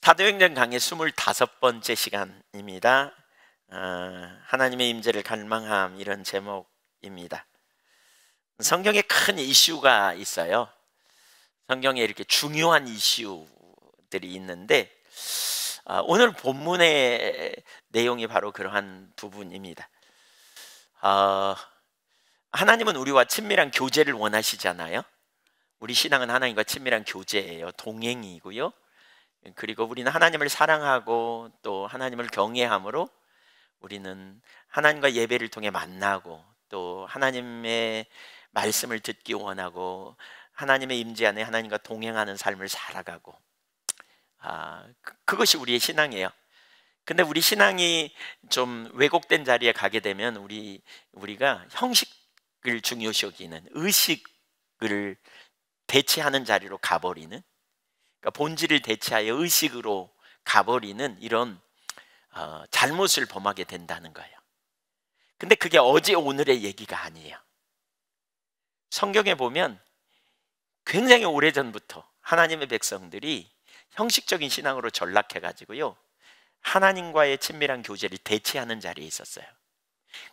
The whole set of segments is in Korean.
사도행전 강의 25번째 시간입니다. 하나님의 임재를 갈망함, 이런 제목입니다. 성경에 큰 이슈가 있어요. 성경에 이렇게 중요한 이슈들이 있는데 오늘 본문의 내용이 바로 그러한 부분입니다. 하나님은 우리와 친밀한 교제를 원하시잖아요. 우리 신앙은 하나님과 친밀한 교제예요. 동행이고요. 그리고 우리는 하나님을 사랑하고 또 하나님을 경외함으로 우리는 하나님과 예배를 통해 만나고 또 하나님의 말씀을 듣기 원하고 하나님의 임재 안에 하나님과 동행하는 삶을 살아가고, 그것이 우리의 신앙이에요. 근데 우리 신앙이 좀 왜곡된 자리에 가게 되면 우리가 형식을 중요시 여기는, 의식을 대체하는 자리로 가버리는, 그러니까 본질을 대체하여 의식으로 가버리는 이런 잘못을 범하게 된다는 거예요. 근데 그게 어제 오늘의 얘기가 아니에요. 성경에 보면 굉장히 오래전부터 하나님의 백성들이 형식적인 신앙으로 전락해가지고요, 하나님과의 친밀한 교제를 대체하는 자리에 있었어요.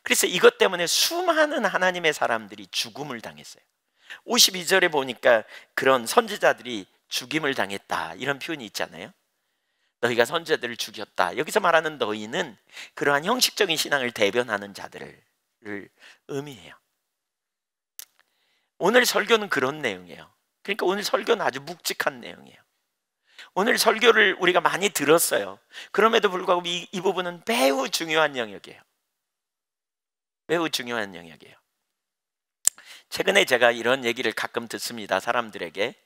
그래서 이것 때문에 수많은 하나님의 사람들이 죽음을 당했어요. 52절에 보니까 그런 선지자들이 죽임을 당했다, 이런 표현이 있잖아요. 너희가 선지자들을 죽였다. 여기서 말하는 너희는 그러한 형식적인 신앙을 대변하는 자들을 의미해요. 오늘 설교는 그런 내용이에요. 그러니까 오늘 설교는 아주 묵직한 내용이에요. 오늘 설교를 우리가 많이 들었어요. 그럼에도 불구하고 이 부분은 매우 중요한 영역이에요. 매우 중요한 영역이에요. 최근에 제가 이런 얘기를 가끔 듣습니다. 사람들에게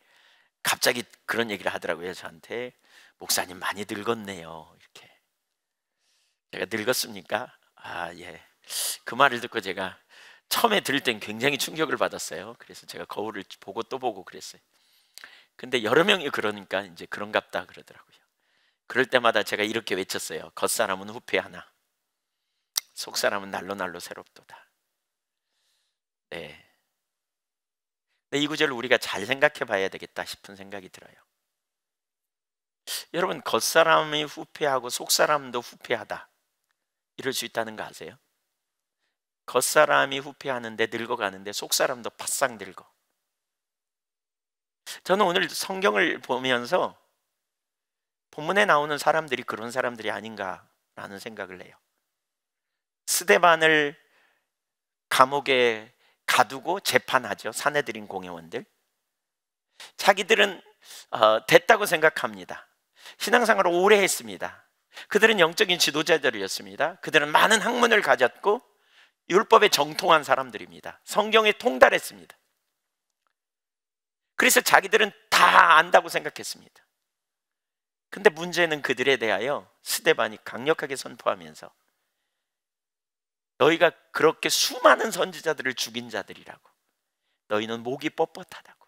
갑자기 그런 얘기를 하더라고요. 저한테, 목사님 많이 늙었네요, 이렇게. 제가 늙었습니까? 예. 그 말을 듣고 제가 처음에 들을 땐 굉장히 충격을 받았어요. 그래서 제가 거울을 보고 또 보고 그랬어요. 근데 여러 명이 그러니까 이제 그런갑다 그러더라고요. 그럴 때마다 제가 이렇게 외쳤어요. 겉사람은 후패하나 속사람은 날로 새롭도다. 네. 이 구절을 우리가 잘 생각해 봐야 되겠다 싶은 생각이 들어요. 여러분, 겉사람이 후패하고 속사람도 후패하다, 이럴 수 있다는 거 아세요? 겉사람이 후패하는데 늙어가는데 속사람도 바싹 늙어. 저는 오늘 성경을 보면서 본문에 나오는 사람들이 그런 사람들이 아닌가라는 생각을 해요. 스데반을 감옥에 가두고 재판하죠. 사내들인 공회원들. 자기들은 됐다고 생각합니다. 신앙생활을 오래 했습니다. 그들은 영적인 지도자들이었습니다. 그들은 많은 학문을 가졌고 율법에 정통한 사람들입니다. 성경에 통달했습니다. 그래서 자기들은 다 안다고 생각했습니다. 근데 문제는 그들에 대하여 스데반이 강력하게 선포하면서 너희가 그렇게 수많은 선지자들을 죽인 자들이라고, 너희는 목이 뻣뻣하다고,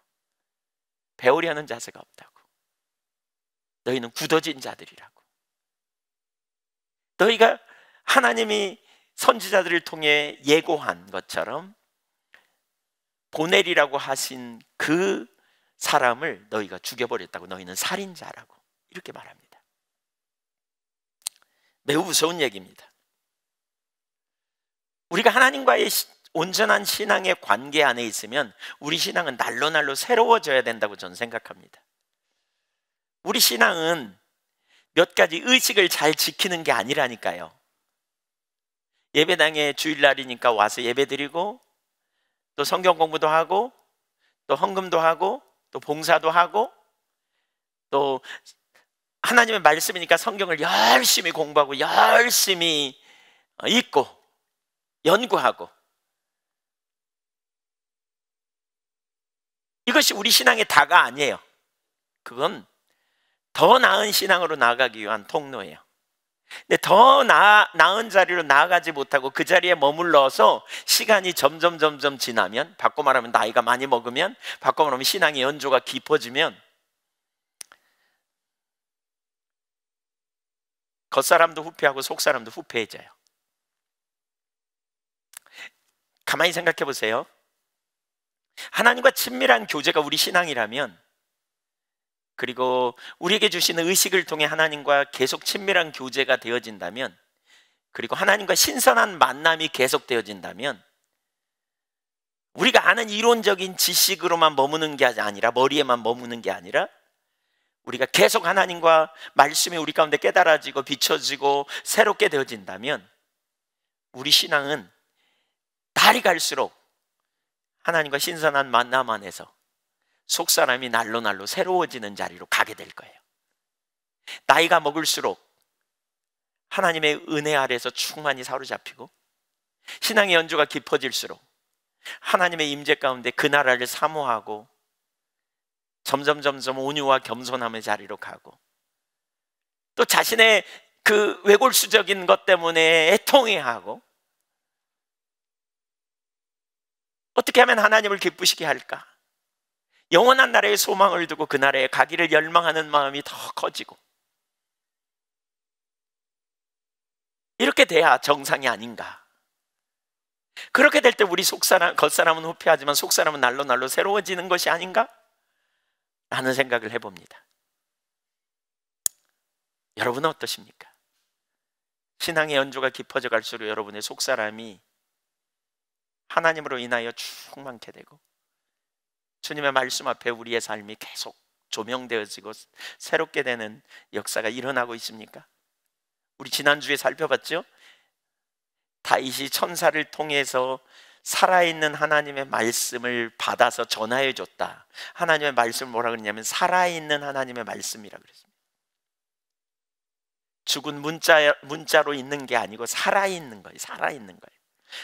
배우려는 자세가 없다고, 너희는 굳어진 자들이라고, 너희가 하나님이 선지자들을 통해 예고한 것처럼 보내리라고 하신 그 사람을 너희가 죽여버렸다고, 너희는 살인자라고, 이렇게 말합니다. 매우 무서운 얘기입니다. 우리가 하나님과의 온전한 신앙의 관계 안에 있으면 우리 신앙은 날로 새로워져야 된다고 저는 생각합니다. 우리 신앙은 몇 가지 의식을 잘 지키는 게 아니라니까요. 예배당에 주일날이니까 와서 예배드리고 또 성경 공부도 하고 또 헌금도 하고 또 봉사도 하고 또 하나님의 말씀이니까 성경을 열심히 공부하고 열심히 읽고 연구하고, 이것이 우리 신앙의 다가 아니에요. 그건 더 나은 신앙으로 나아가기 위한 통로예요. 근데 더 나은 자리로 나아가지 못하고 그 자리에 머물러서 시간이 점점 지나면, 바꿔 말하면 나이가 많이 먹으면, 바꿔 말하면 신앙의 연조가 깊어지면 겉사람도 후패하고 속사람도 후패해져요. 가만히 생각해 보세요. 하나님과 친밀한 교제가 우리 신앙이라면 그리고 우리에게 주시는 의식을 통해 하나님과 계속 친밀한 교제가 되어진다면, 그리고 하나님과 신선한 만남이 계속되어진다면, 우리가 아는 이론적인 지식으로만 머무는 게 아니라, 머리에만 머무는 게 아니라, 우리가 계속 하나님과 말씀이 우리 가운데 깨달아지고 비춰지고 새롭게 되어진다면, 우리 신앙은 날이 갈수록 하나님과 신선한 만남 안에서 속사람이 날로 날로 새로워지는 자리로 가게 될 거예요. 나이가 먹을수록 하나님의 은혜 아래에서 충만히 사로잡히고, 신앙의 연주가 깊어질수록 하나님의 임재 가운데 그 나라를 사모하고 점점 온유와 겸손함의 자리로 가고, 또 자신의 그 외골수적인 것 때문에 애통해하고, 어떻게 하면 하나님을 기쁘시게 할까? 영원한 나라의 소망을 두고 그 나라에 가기를 열망하는 마음이 더 커지고, 이렇게 돼야 정상이 아닌가. 그렇게 될 때 우리 속사람, 겉사람은 후패하지만 속사람은 날로 날로 새로워지는 것이 아닌가? 라는 생각을 해봅니다. 여러분은 어떠십니까? 신앙의 연주가 깊어져 갈수록 여러분의 속사람이 하나님으로 인하여 충만케 되고, 주님의 말씀 앞에 우리의 삶이 계속 조명되어지고 새롭게 되는 역사가 일어나고 있습니까? 우리 지난주에 살펴봤죠? 다윗이 천사를 통해서 살아있는 하나님의 말씀을 받아서 전하여 줬다. 하나님의 말씀을 뭐라 그러냐면 살아있는 하나님의 말씀이라 그랬습니다. 죽은 문자로 있는 게 아니고 살아있는 거예요. 살아있는 거예요.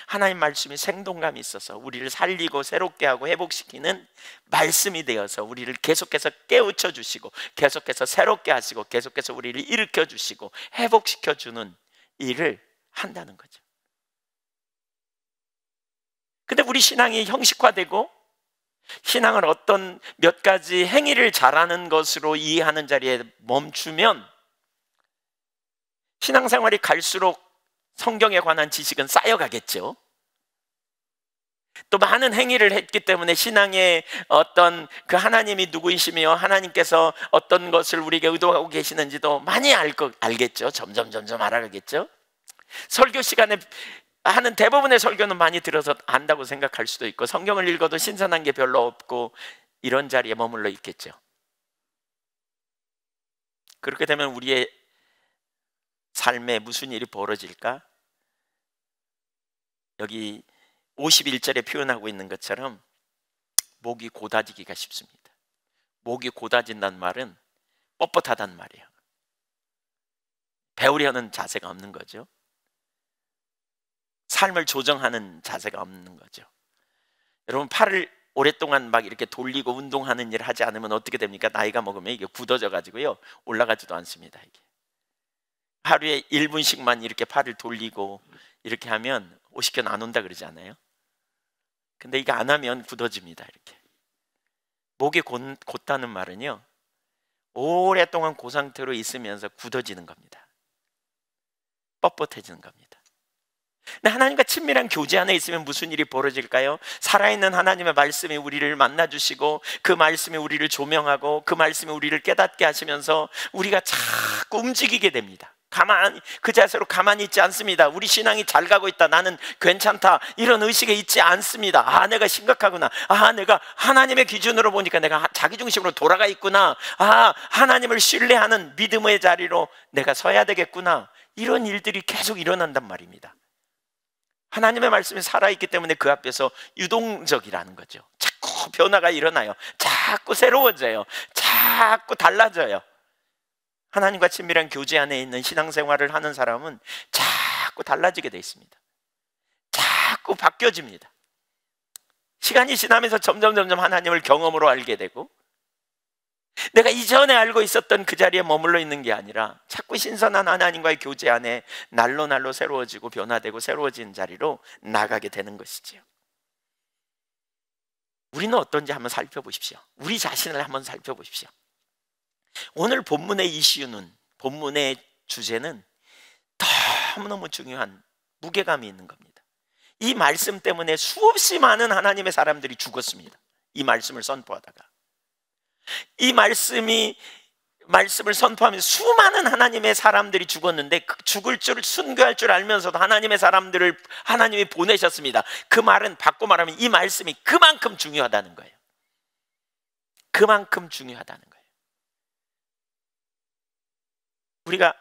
하나님 말씀이 생동감이 있어서 우리를 살리고 새롭게 하고 회복시키는 말씀이 되어서 우리를 계속해서 깨우쳐 주시고, 계속해서 새롭게 하시고, 계속해서 우리를 일으켜 주시고 회복시켜 주는 일을 한다는 거죠. 근데 우리 신앙이 형식화되고, 신앙을 어떤 몇 가지 행위를 잘하는 것으로 이해하는 자리에 멈추면, 신앙생활이 갈수록 성경에 관한 지식은 쌓여가겠죠. 또 많은 행위를 했기 때문에 신앙의 어떤 그 하나님이 누구이시며 하나님께서 어떤 것을 우리에게 의도하고 계시는지도 많이 알겠죠. 점점 알아가겠죠. 설교 시간에 하는 대부분의 설교는 많이 들어서 안다고 생각할 수도 있고, 성경을 읽어도 신선한 게 별로 없고, 이런 자리에 머물러 있겠죠. 그렇게 되면 우리의 삶에 무슨 일이 벌어질까? 여기 51절에 표현하고 있는 것처럼 목이 고다지기가 쉽습니다. 목이 고다진다는 말은 뻣뻣하단 말이에요. 배우려는 자세가 없는 거죠. 삶을 조정하는 자세가 없는 거죠. 여러분, 팔을 오랫동안 막 이렇게 돌리고 운동하는 일을 하지 않으면 어떻게 됩니까? 나이가 먹으면 이게 굳어져 가지고요, 올라가지도 않습니다. 이게 하루에 1분씩만 이렇게 팔을 돌리고 이렇게 하면 50견 안 온다 그러지 않아요? 근데 이거 안 하면 굳어집니다. 이렇게 목이 곧다는 말은요, 오랫동안 그 상태로 있으면서 굳어지는 겁니다. 뻣뻣해지는 겁니다. 근데 하나님과 친밀한 교제 안에 있으면 무슨 일이 벌어질까요? 살아있는 하나님의 말씀이 우리를 만나주시고, 그 말씀이 우리를 조명하고, 그 말씀이 우리를 깨닫게 하시면서 우리가 자꾸 움직이게 됩니다. 가만히 그 자세로 가만히 있지 않습니다. 우리 신앙이 잘 가고 있다, 나는 괜찮다, 이런 의식에 있지 않습니다. 아, 내가 심각하구나. 아, 내가 하나님의 기준으로 보니까 내가 자기중심으로 돌아가 있구나. 아, 하나님을 신뢰하는 믿음의 자리로 내가 서야 되겠구나. 이런 일들이 계속 일어난단 말입니다. 하나님의 말씀이 살아있기 때문에 그 앞에서 유동적이라는 거죠. 자꾸 변화가 일어나요. 자꾸 새로워져요. 자꾸 달라져요. 하나님과 친밀한 교제 안에 있는 신앙생활을 하는 사람은 자꾸 달라지게 돼 있습니다. 자꾸 바뀌어집니다. 시간이 지나면서 점점 하나님을 경험으로 알게 되고, 내가 이전에 알고 있었던 그 자리에 머물러 있는 게 아니라 자꾸 신선한 하나님과의 교제 안에 날로 새로워지고 변화되고 새로워지는 자리로 나가게 되는 것이지요. 우리는 어떤지 한번 살펴보십시오. 우리 자신을 한번 살펴보십시오. 오늘 본문의 이슈는, 본문의 주제는 너무너무 중요한 무게감이 있는 겁니다. 이 말씀 때문에 수없이 많은 하나님의 사람들이 죽었습니다. 이 말씀을 선포하다가. 이 말씀을 선포하면서 수많은 하나님의 사람들이 죽었는데 그 죽을 줄 순교할 줄 알면서도 하나님의 사람들을 하나님이 보내셨습니다. 그 말은 바꿔 말하면 이 말씀이 그만큼 중요하다는 거예요. 그만큼 중요하다는 거예요. 우리가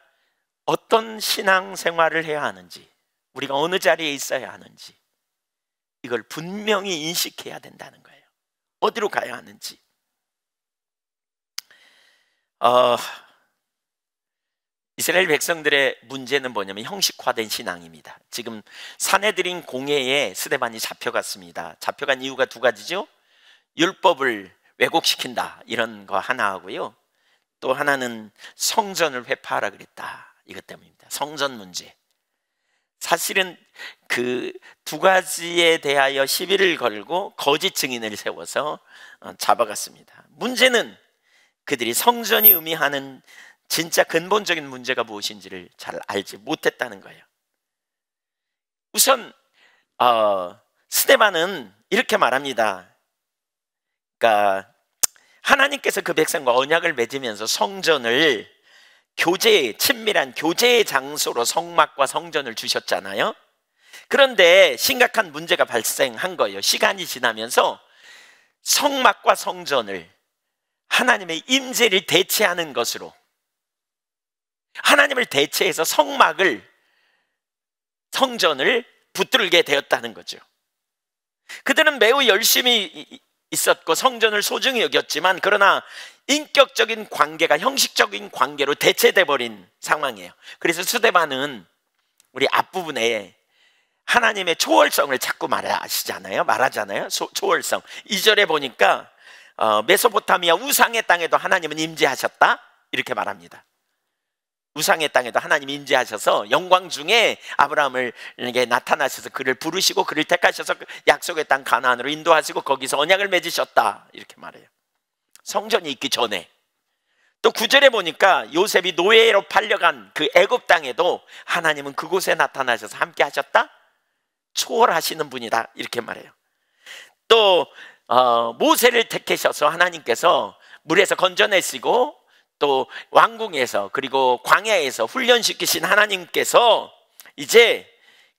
어떤 신앙생활을 해야 하는지, 우리가 어느 자리에 있어야 하는지 이걸 분명히 인식해야 된다는 거예요. 어디로 가야 하는지. 이스라엘 백성들의 문제는 뭐냐면 형식화된 신앙입니다. 지금 사내들인 공회에 스데반이 잡혀갔습니다. 잡혀간 이유가 두 가지죠. 율법을 왜곡시킨다 이런 거 하나 하고요, 또 하나는 성전을 회파하라 그랬다, 이것 때문입니다. 성전 문제. 사실은 그 두 가지에 대하여 시비를 걸고 거짓 증인을 세워서 잡아갔습니다. 문제는 그들이 성전이 의미하는 진짜 근본적인 문제가 무엇인지를 잘 알지 못했다는 거예요. 우선 스데반은 이렇게 말합니다. 그러니까 하나님께서 그 백성과 언약을 맺으면서 성전을 친밀한 교제의 장소로 성막과 성전을 주셨잖아요. 그런데 심각한 문제가 발생한 거예요. 시간이 지나면서 성막과 성전을 하나님의 임재를 대체하는 것으로, 하나님을 대체해서 성전을 붙들게 되었다는 거죠. 그들은 매우 열심히 있었고 성전을 소중히 여겼지만, 그러나 인격적인 관계가 형식적인 관계로 대체돼 버린 상황이에요. 그래서 스데반은 우리 앞부분에 하나님의 초월성을 자꾸 말하잖아요. 초월성. 2절에 보니까 메소포타미아 우상의 땅에도 하나님은 임재하셨다 이렇게 말합니다. 우상의 땅에도 하나님이 임재하셔서 영광 중에 아브라함에게 나타나셔서 그를 부르시고 그를 택하셔서 약속의 땅 가나안으로 인도하시고 거기서 언약을 맺으셨다 이렇게 말해요. 성전이 있기 전에. 또 9절에 보니까 요셉이 노예로 팔려간 그 애굽 땅에도 하나님은 그곳에 나타나셔서 함께 하셨다, 초월하시는 분이다 이렇게 말해요. 또 모세를 택하셔서 하나님께서 물에서 건져내시고 또 왕궁에서 그리고 광야에서 훈련시키신 하나님께서 이제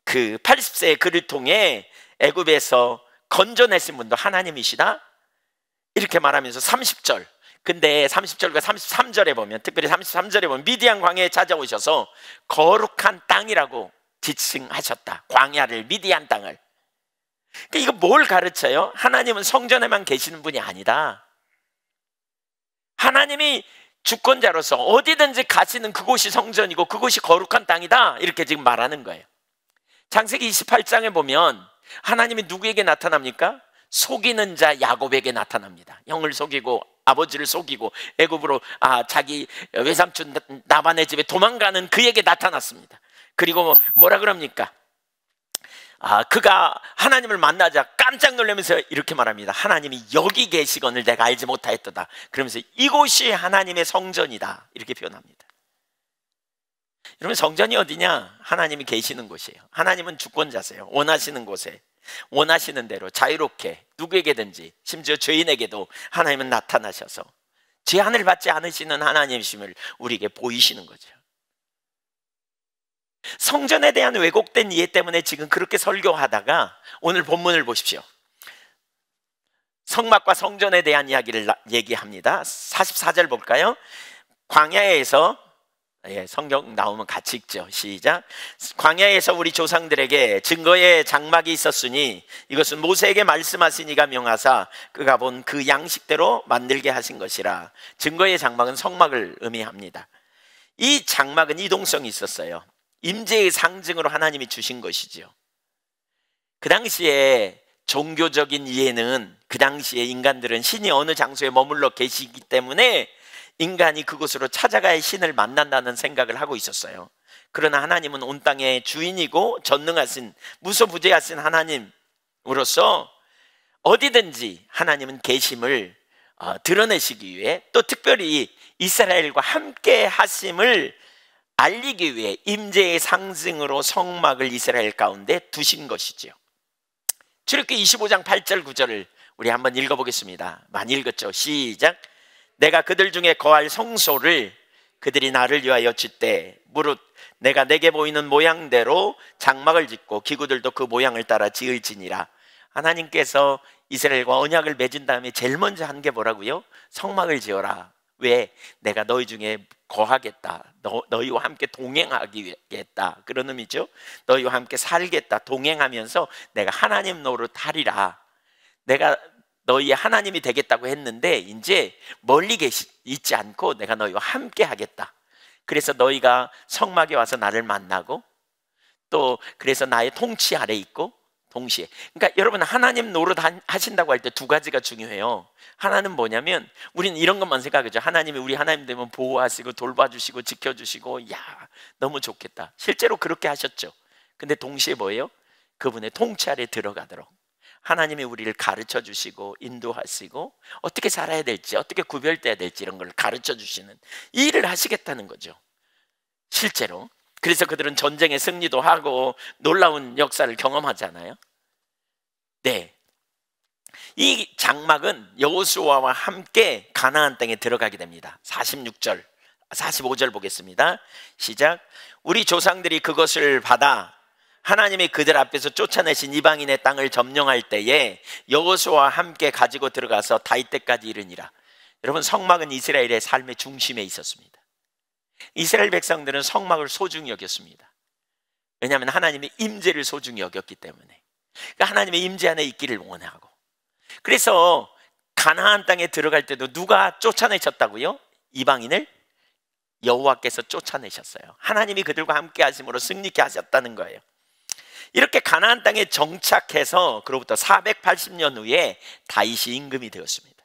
그 80세의 그를 통해 애굽에서 건져내신 분도 하나님이시다 이렇게 말하면서 30절, 근데 30절과 33절에 보면, 특별히 33절에 보면 미디안 광야에 찾아오셔서 거룩한 땅이라고 지칭하셨다. 광야를, 미디안 땅을. 그러니까 이거 뭘 가르쳐요? 하나님은 성전에만 계시는 분이 아니다. 하나님이 주권자로서 어디든지 가시는 그곳이 성전이고 그곳이 거룩한 땅이다 이렇게 지금 말하는 거예요. 창세기 28장에 보면 하나님이 누구에게 나타납니까? 속이는 자 야곱에게 나타납니다. 형을 속이고 아버지를 속이고 애굽으로 자기 외삼촌 라반의 집에 도망가는 그에게 나타났습니다. 그리고 뭐라 그럽니까? 그가 하나님을 만나자 깜짝 놀라면서 이렇게 말합니다. 하나님이 여기 계시거늘 내가 알지 못하였도다. 그러면서 이곳이 하나님의 성전이다 이렇게 표현합니다. 여러분, 성전이 어디냐? 하나님이 계시는 곳이에요. 하나님은 주권자세요. 원하시는 곳에 원하시는 대로 자유롭게 누구에게든지, 심지어 죄인에게도 하나님은 나타나셔서 제한을 받지 않으시는 하나님이심을 우리에게 보이시는 거죠. 성전에 대한 왜곡된 이해 때문에 지금 그렇게 설교하다가 오늘 본문을 보십시오. 성막과 성전에 대한 이야기를 얘기합니다. 44절 볼까요? 광야에서, 성경 나오면 같이 읽죠. 시작. 광야에서 우리 조상들에게 증거의 장막이 있었으니 이것은 모세에게 말씀하신 이가 명하사 그가 본 그 양식대로 만들게 하신 것이라. 증거의 장막은 성막을 의미합니다. 이 장막은 이동성이 있었어요. 임재의 상징으로 하나님이 주신 것이지요. 그 당시에 종교적인 이해는, 그 당시에 인간들은 신이 어느 장소에 머물러 계시기 때문에 인간이 그곳으로 찾아가야 신을 만난다는 생각을 하고 있었어요. 그러나 하나님은 온 땅의 주인이고 전능하신, 무소부재하신 하나님으로서 어디든지 하나님은 계심을 드러내시기 위해, 또 특별히 이스라엘과 함께 하심을 알리기 위해 임재의 상징으로 성막을 이스라엘 가운데 두신 것이지요. 출애굽기 25장 8절 9절을 우리 한번 읽어보겠습니다. 많이 읽었죠? 시작. 내가 그들 중에 거할 성소를 그들이 나를 위하여 짓되 무릇 내가 내게 보이는 모양대로 장막을 짓고 기구들도 그 모양을 따라 지을지니라. 하나님께서 이스라엘과 언약을 맺은 다음에 제일 먼저 한 게 뭐라고요? 성막을 지어라. 왜? 내가 너희 중에 거하겠다. 너희와 함께 동행하겠다. 그런 의미죠. 너희와 함께 살겠다. 동행하면서 내가 하나님 노릇 하리라. 내가 너희의 하나님이 되겠다고 했는데 이제 멀리 있지 않고 내가 너희와 함께 하겠다. 그래서 너희가 성막에 와서 나를 만나고 또 그래서 나의 통치 아래 있고 동시에, 그러니까 여러분 하나님 노릇 하신다고 할 때 두 가지가 중요해요. 하나는 뭐냐면 우리는 이런 것만 생각하죠. 하나님이 우리 하나님 되면 보호하시고 돌봐주시고 지켜주시고 야 너무 좋겠다. 실제로 그렇게 하셨죠. 근데 동시에 뭐예요? 그분의 통치 아래 들어가도록 하나님이 우리를 가르쳐 주시고 인도하시고 어떻게 살아야 될지 어떻게 구별돼야 될지 이런 걸 가르쳐 주시는 이 일을 하시겠다는 거죠. 실제로. 그래서 그들은 전쟁의 승리도 하고 놀라운 역사를 경험하잖아요. 네, 이 장막은 여호수아와 함께 가나안 땅에 들어가게 됩니다. 46절, 45절 보겠습니다. 시작. 우리 조상들이 그것을 받아 하나님이 그들 앞에서 쫓아내신 이방인의 땅을 점령할 때에 여호수아와 함께 가지고 들어가서 다윗 때까지 이르니라. 여러분 성막은 이스라엘의 삶의 중심에 있었습니다. 이스라엘 백성들은 성막을 소중히 여겼습니다. 왜냐하면 하나님의 임재를 소중히 여겼기 때문에. 그러니까 하나님의 임재 안에 있기를 원하고. 그래서 가나안 땅에 들어갈 때도 누가 쫓아내셨다고요? 이방인을 여호와께서 쫓아내셨어요. 하나님이 그들과 함께 하심으로 승리케 하셨다는 거예요. 이렇게 가나안 땅에 정착해서 그로부터 480년 후에 다윗이 임금이 되었습니다.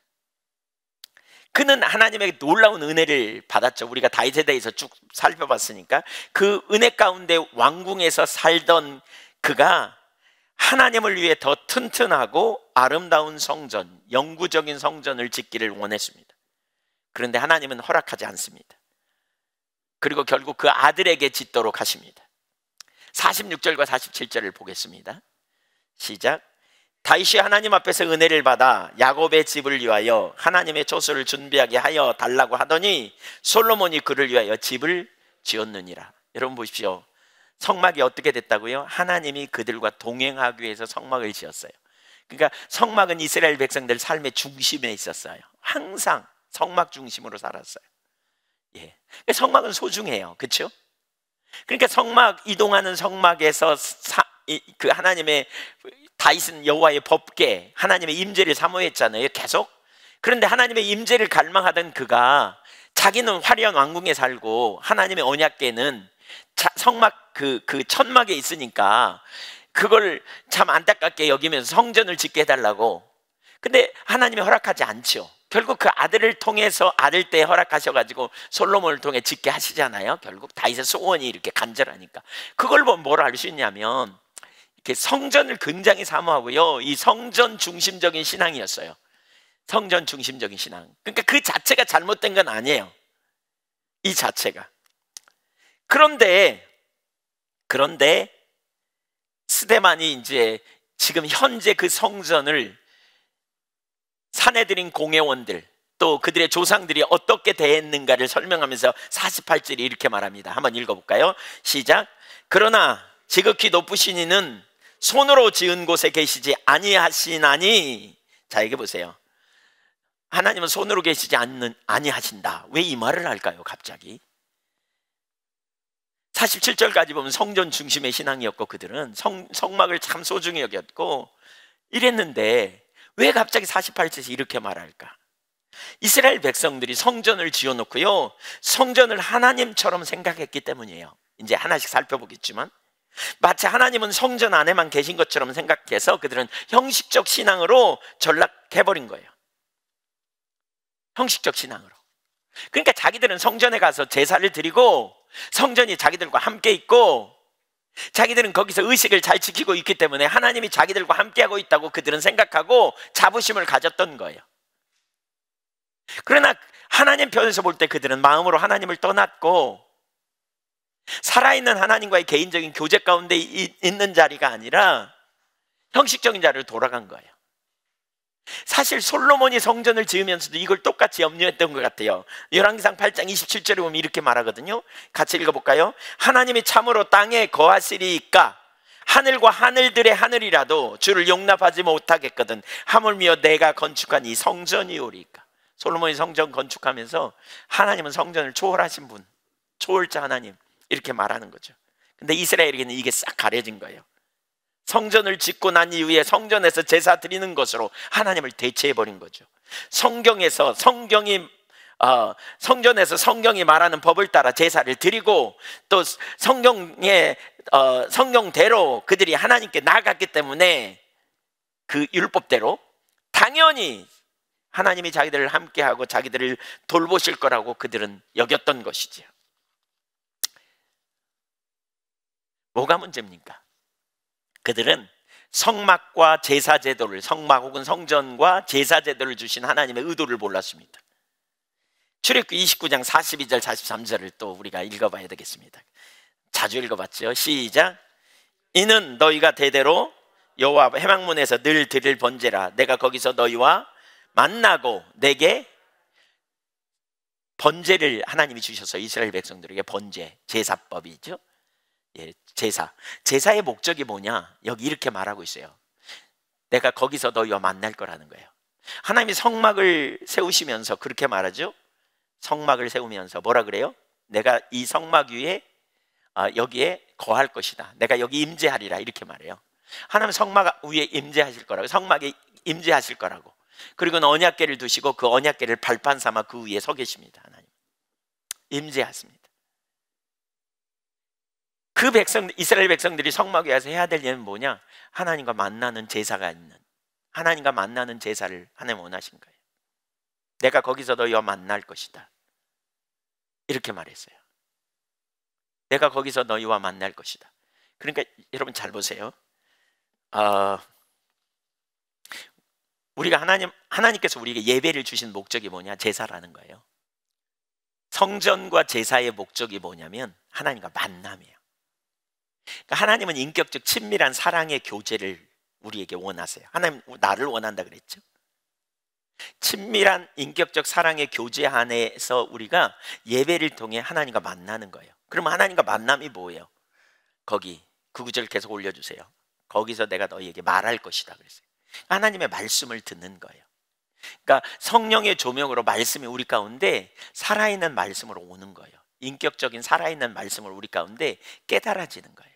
그는 하나님에게 놀라운 은혜를 받았죠. 우리가 다윗에 대해서 쭉 살펴봤으니까 그 은혜 가운데 왕궁에서 살던 그가 하나님을 위해 더 튼튼하고 아름다운 성전, 영구적인 성전을 짓기를 원했습니다. 그런데 하나님은 허락하지 않습니다. 그리고 결국 그 아들에게 짓도록 하십니다. 46절과 47절을 보겠습니다. 시작. 다윗이 하나님 앞에서 은혜를 받아 야곱의 집을 위하여 하나님의 조소를 준비하게 하여 달라고 하더니 솔로몬이 그를 위하여 집을 지었느니라. 여러분 보십시오. 성막이 어떻게 됐다고요? 하나님이 그들과 동행하기 위해서 성막을 지었어요. 그러니까 성막은 이스라엘 백성들 삶의 중심에 있었어요. 항상 성막 중심으로 살았어요. 예. 성막은 소중해요. 그렇죠? 그러니까 성막, 이동하는 성막에서 그 하나님의 다윗은 여호와의 법궤, 하나님의 임재를 사모했잖아요. 계속. 그런데 하나님의 임재를 갈망하던 그가 자기는 화려한 왕궁에 살고 하나님의 언약궤는 성막 그 천막에 있으니까 그걸 참 안타깝게 여기면서 성전을 짓게 해달라고. 근데 하나님이 허락하지 않죠. 결국 그 아들을 통해서 아들 때 허락하셔가지고 솔로몬을 통해 짓게 하시잖아요. 결국 다윗의 소원이 이렇게 간절하니까. 그걸 보면 뭘 알 수 있냐면 이렇게 성전을 굉장히 사모하고요. 이 성전 중심적인 신앙이었어요. 성전 중심적인 신앙. 그러니까 그 자체가 잘못된 건 아니에요. 이 자체가. 그런데 스데반이 이제 지금 현재 그 성전을 사내들인 공회원들 또 그들의 조상들이 어떻게 대했는가를 설명하면서 48절이 이렇게 말합니다. 한번 읽어볼까요? 시작. 그러나 지극히 높으신 이는 손으로 지은 곳에 계시지 아니하시나니. 자, 이게 보세요. 하나님은 손으로 계시지 아니하신다. 왜 이 말을 할까요? 갑자기 47절까지 보면 성전 중심의 신앙이었고 그들은 성막을 참 소중히 여겼고 이랬는데 왜 갑자기 48절에서 이렇게 말할까? 이스라엘 백성들이 성전을 지어놓고요, 성전을 하나님처럼 생각했기 때문이에요. 이제 하나씩 살펴보겠지만 마치 하나님은 성전 안에만 계신 것처럼 생각해서 그들은 형식적 신앙으로 전락해버린 거예요. 형식적 신앙으로. 그러니까 자기들은 성전에 가서 제사를 드리고 성전이 자기들과 함께 있고 자기들은 거기서 의식을 잘 지키고 있기 때문에 하나님이 자기들과 함께하고 있다고 그들은 생각하고 자부심을 가졌던 거예요. 그러나 하나님 편에서 볼 때 그들은 마음으로 하나님을 떠났고 살아있는 하나님과의 개인적인 교제 가운데 있는 자리가 아니라 형식적인 자리로 돌아간 거예요. 사실 솔로몬이 성전을 지으면서도 이걸 똑같이 염려했던 것 같아요. 열왕기상 8장 27절에 보면 이렇게 말하거든요. 같이 읽어볼까요? 하나님이 참으로 땅에 거하시리이까 하늘과 하늘들의 하늘이라도 주를 용납하지 못하겠거든 하물며 내가 건축한 이 성전이오리까. 솔로몬이 성전 건축하면서 하나님은 성전을 초월하신 분, 초월자 하나님, 이렇게 말하는 거죠. 근데 이스라엘에게는 이게 싹 가려진 거예요. 성전을 짓고 난 이후에 성전에서 제사 드리는 것으로 하나님을 대체해버린 거죠. 성경에서 성경이 말하는 법을 따라 제사를 드리고 또 성경대로 그들이 하나님께 나아갔기 때문에 그 율법대로 당연히 하나님이 자기들을 함께하고 자기들을 돌보실 거라고 그들은 여겼던 것이지요. 뭐가 문제입니까? 그들은 성막과 제사제도를, 성막 혹은 성전과 제사제도를 주신 하나님의 의도를 몰랐습니다. 출애굽기 29장 42절 43절을 또 우리가 읽어봐야 되겠습니다. 자주 읽어봤죠. 시작. 이는 너희가 대대로 여호와 회막문에서 늘 드릴 번제라. 내가 거기서 너희와 만나고 내게 번제를 하나님이 주셔서 이스라엘 백성들에게 번제, 제사법이죠. 예, 제사의 목적이 뭐냐? 여기 이렇게 말하고 있어요. 내가 거기서 너희와 만날 거라는 거예요. 하나님이 성막을 세우시면서 그렇게 말하죠. 성막을 세우면서 뭐라 그래요? 내가 이 성막 위에 여기에 거할 것이다. 내가 여기 임재하리라 이렇게 말해요. 하나님 성막 위에 임재하실 거라고, 성막에 임재하실 거라고. 그리고는 언약궤를 두시고 그 언약궤를 발판 삼아 그 위에 서 계십니다. 하나님 임재하십니다. 그 이스라엘 백성들이 성막 위에서 해야 될 일은 뭐냐? 하나님과 만나는 제사가 있는, 하나님과 만나는 제사를 하나님 원하신 거예요. 내가 거기서 너희와 만날 것이다 이렇게 말했어요. 내가 거기서 너희와 만날 것이다. 그러니까 여러분 잘 보세요. 우리가 하나님께서 우리에게 예배를 주신 목적이 뭐냐? 제사라는 거예요. 성전과 제사의 목적이 뭐냐면 하나님과 만남이에요. 그러니까 하나님은 인격적 친밀한 사랑의 교제를 우리에게 원하세요. 하나님 나를 원한다 그랬죠. 친밀한 인격적 사랑의 교제 안에서 우리가 예배를 통해 하나님과 만나는 거예요. 그러면 하나님과 만남이 뭐예요? 거기 그 구절 계속 올려주세요. 거기서 내가 너희에게 말할 것이다 그랬어요. 하나님의 말씀을 듣는 거예요. 그러니까 성령의 조명으로 말씀이 우리 가운데 살아있는 말씀으로 오는 거예요. 인격적인 살아있는 말씀을 우리 가운데 깨달아지는 거예요.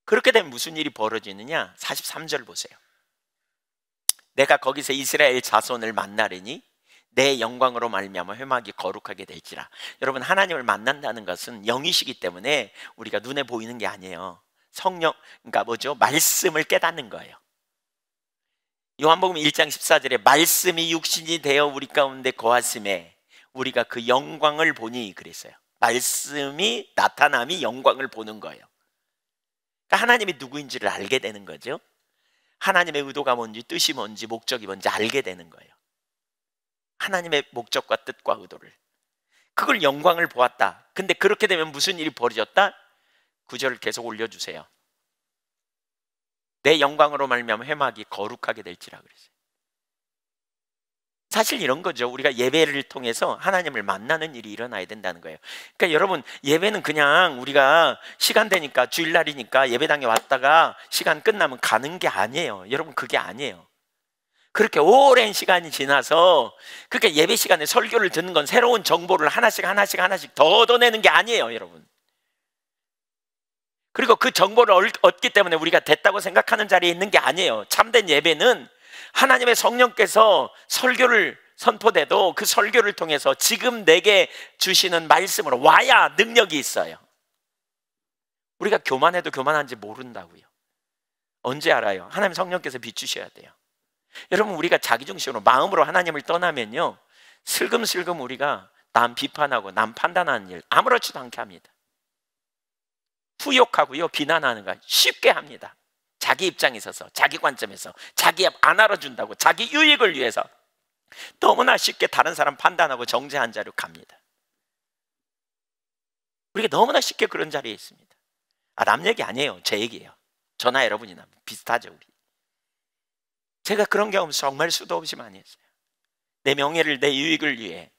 그렇게 되면 무슨 일이 벌어지느냐? 43절 보세요. 내가 거기서 이스라엘 자손을 만나리니 내 영광으로 말미암아 회막이 거룩하게 될지라. 여러분 하나님을 만난다는 것은 영이시기 때문에 우리가 눈에 보이는 게 아니에요. 성령, 그러니까 뭐죠? 말씀을 깨닫는 거예요. 요한복음 1장 14절에 말씀이 육신이 되어 우리 가운데 거하심에 우리가 그 영광을 보니 그랬어요. 말씀이 나타남이 영광을 보는 거예요. 그러니까 하나님이 누구인지를 알게 되는 거죠. 하나님의 의도가 뭔지, 뜻이 뭔지, 목적이 뭔지 알게 되는 거예요. 하나님의 목적과 뜻과 의도를, 그걸 영광을 보았다. 근데 그렇게 되면 무슨 일이 벌어졌다? 구절을 계속 올려주세요. 내 영광으로 말미암아 회막이 거룩하게 될지라 그랬어요. 사실 이런 거죠. 우리가 예배를 통해서 하나님을 만나는 일이 일어나야 된다는 거예요. 그러니까 여러분 예배는 그냥 우리가 시간 되니까 주일날이니까 예배당에 왔다가 시간 끝나면 가는 게 아니에요. 여러분 그게 아니에요. 그렇게 오랜 시간이 지나서 그렇게 예배 시간에 설교를 듣는 건 새로운 정보를 하나씩 더 얻어내는 게 아니에요, 여러분. 그리고 그 정보를 얻기 때문에 우리가 됐다고 생각하는 자리에 있는 게 아니에요. 참된 예배는 하나님의 성령께서 설교를 선포돼도 그 설교를 통해서 지금 내게 주시는 말씀으로 와야 능력이 있어요. 우리가 교만해도 교만한지 모른다고요. 언제 알아요? 하나님 성령께서 비추셔야 돼요. 여러분 우리가 자기중심으로 마음으로 하나님을 떠나면요 슬금슬금 우리가 남 비판하고 남 판단하는 일 아무렇지도 않게 합니다. 후욕하고요 비난하는 거 쉽게 합니다. 자기 입장에 있어서, 자기 관점에서, 자기 안 알아준다고 자기 유익을 위해서 너무나 쉽게 다른 사람 판단하고 정죄한 자로 갑니다. 우리가 너무나 쉽게 그런 자리에 있습니다. 남 얘기 아니에요. 제 얘기예요. 저나 여러분이나 비슷하죠. 우리 제가 그런 경험 정말 수도 없이 많이 했어요. 내 명예를, 내 유익을 위해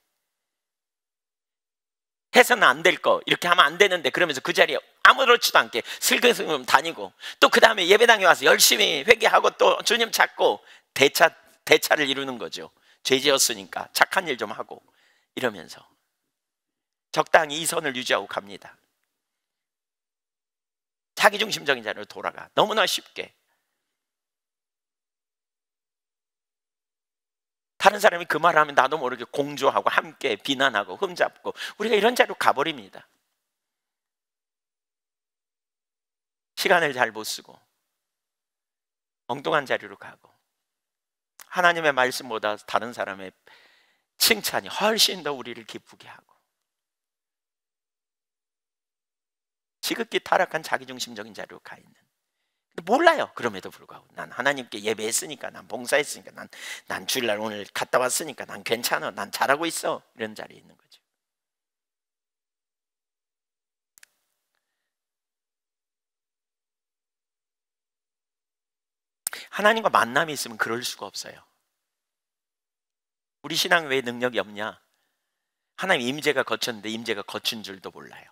해서는 안 될 거, 이렇게 하면 안 되는데 그러면서 그 자리에 아무렇지도 않게 슬금슬금 다니고, 또 그 다음에 예배당에 와서 열심히 회개하고 또 주님 찾고 대차를 이루는 거죠. 죄 지었으니까 착한 일 좀 하고 이러면서 적당히 이 선을 유지하고 갑니다. 자기중심적인 자리로 돌아가, 너무나 쉽게. 다른 사람이 그 말을 하면 나도 모르게 공조하고 함께 비난하고 흠잡고, 우리가 이런 자리로 가버립니다. 시간을 잘 못 쓰고 엉뚱한 자리로 가고, 하나님의 말씀보다 다른 사람의 칭찬이 훨씬 더 우리를 기쁘게 하고, 지극히 타락한 자기중심적인 자리로 가 있는. 근데 몰라요. 그럼에도 불구하고 난 하나님께 예배했으니까, 난 봉사했으니까, 난 주일날 오늘 갔다 왔으니까 난 괜찮아, 난 잘하고 있어, 이런 자리에 있는 거죠. 하나님과 만남이 있으면 그럴 수가 없어요. 우리 신앙 왜 능력이 없냐? 하나님 임재가 거쳤는데 임재가 거친 줄도 몰라요.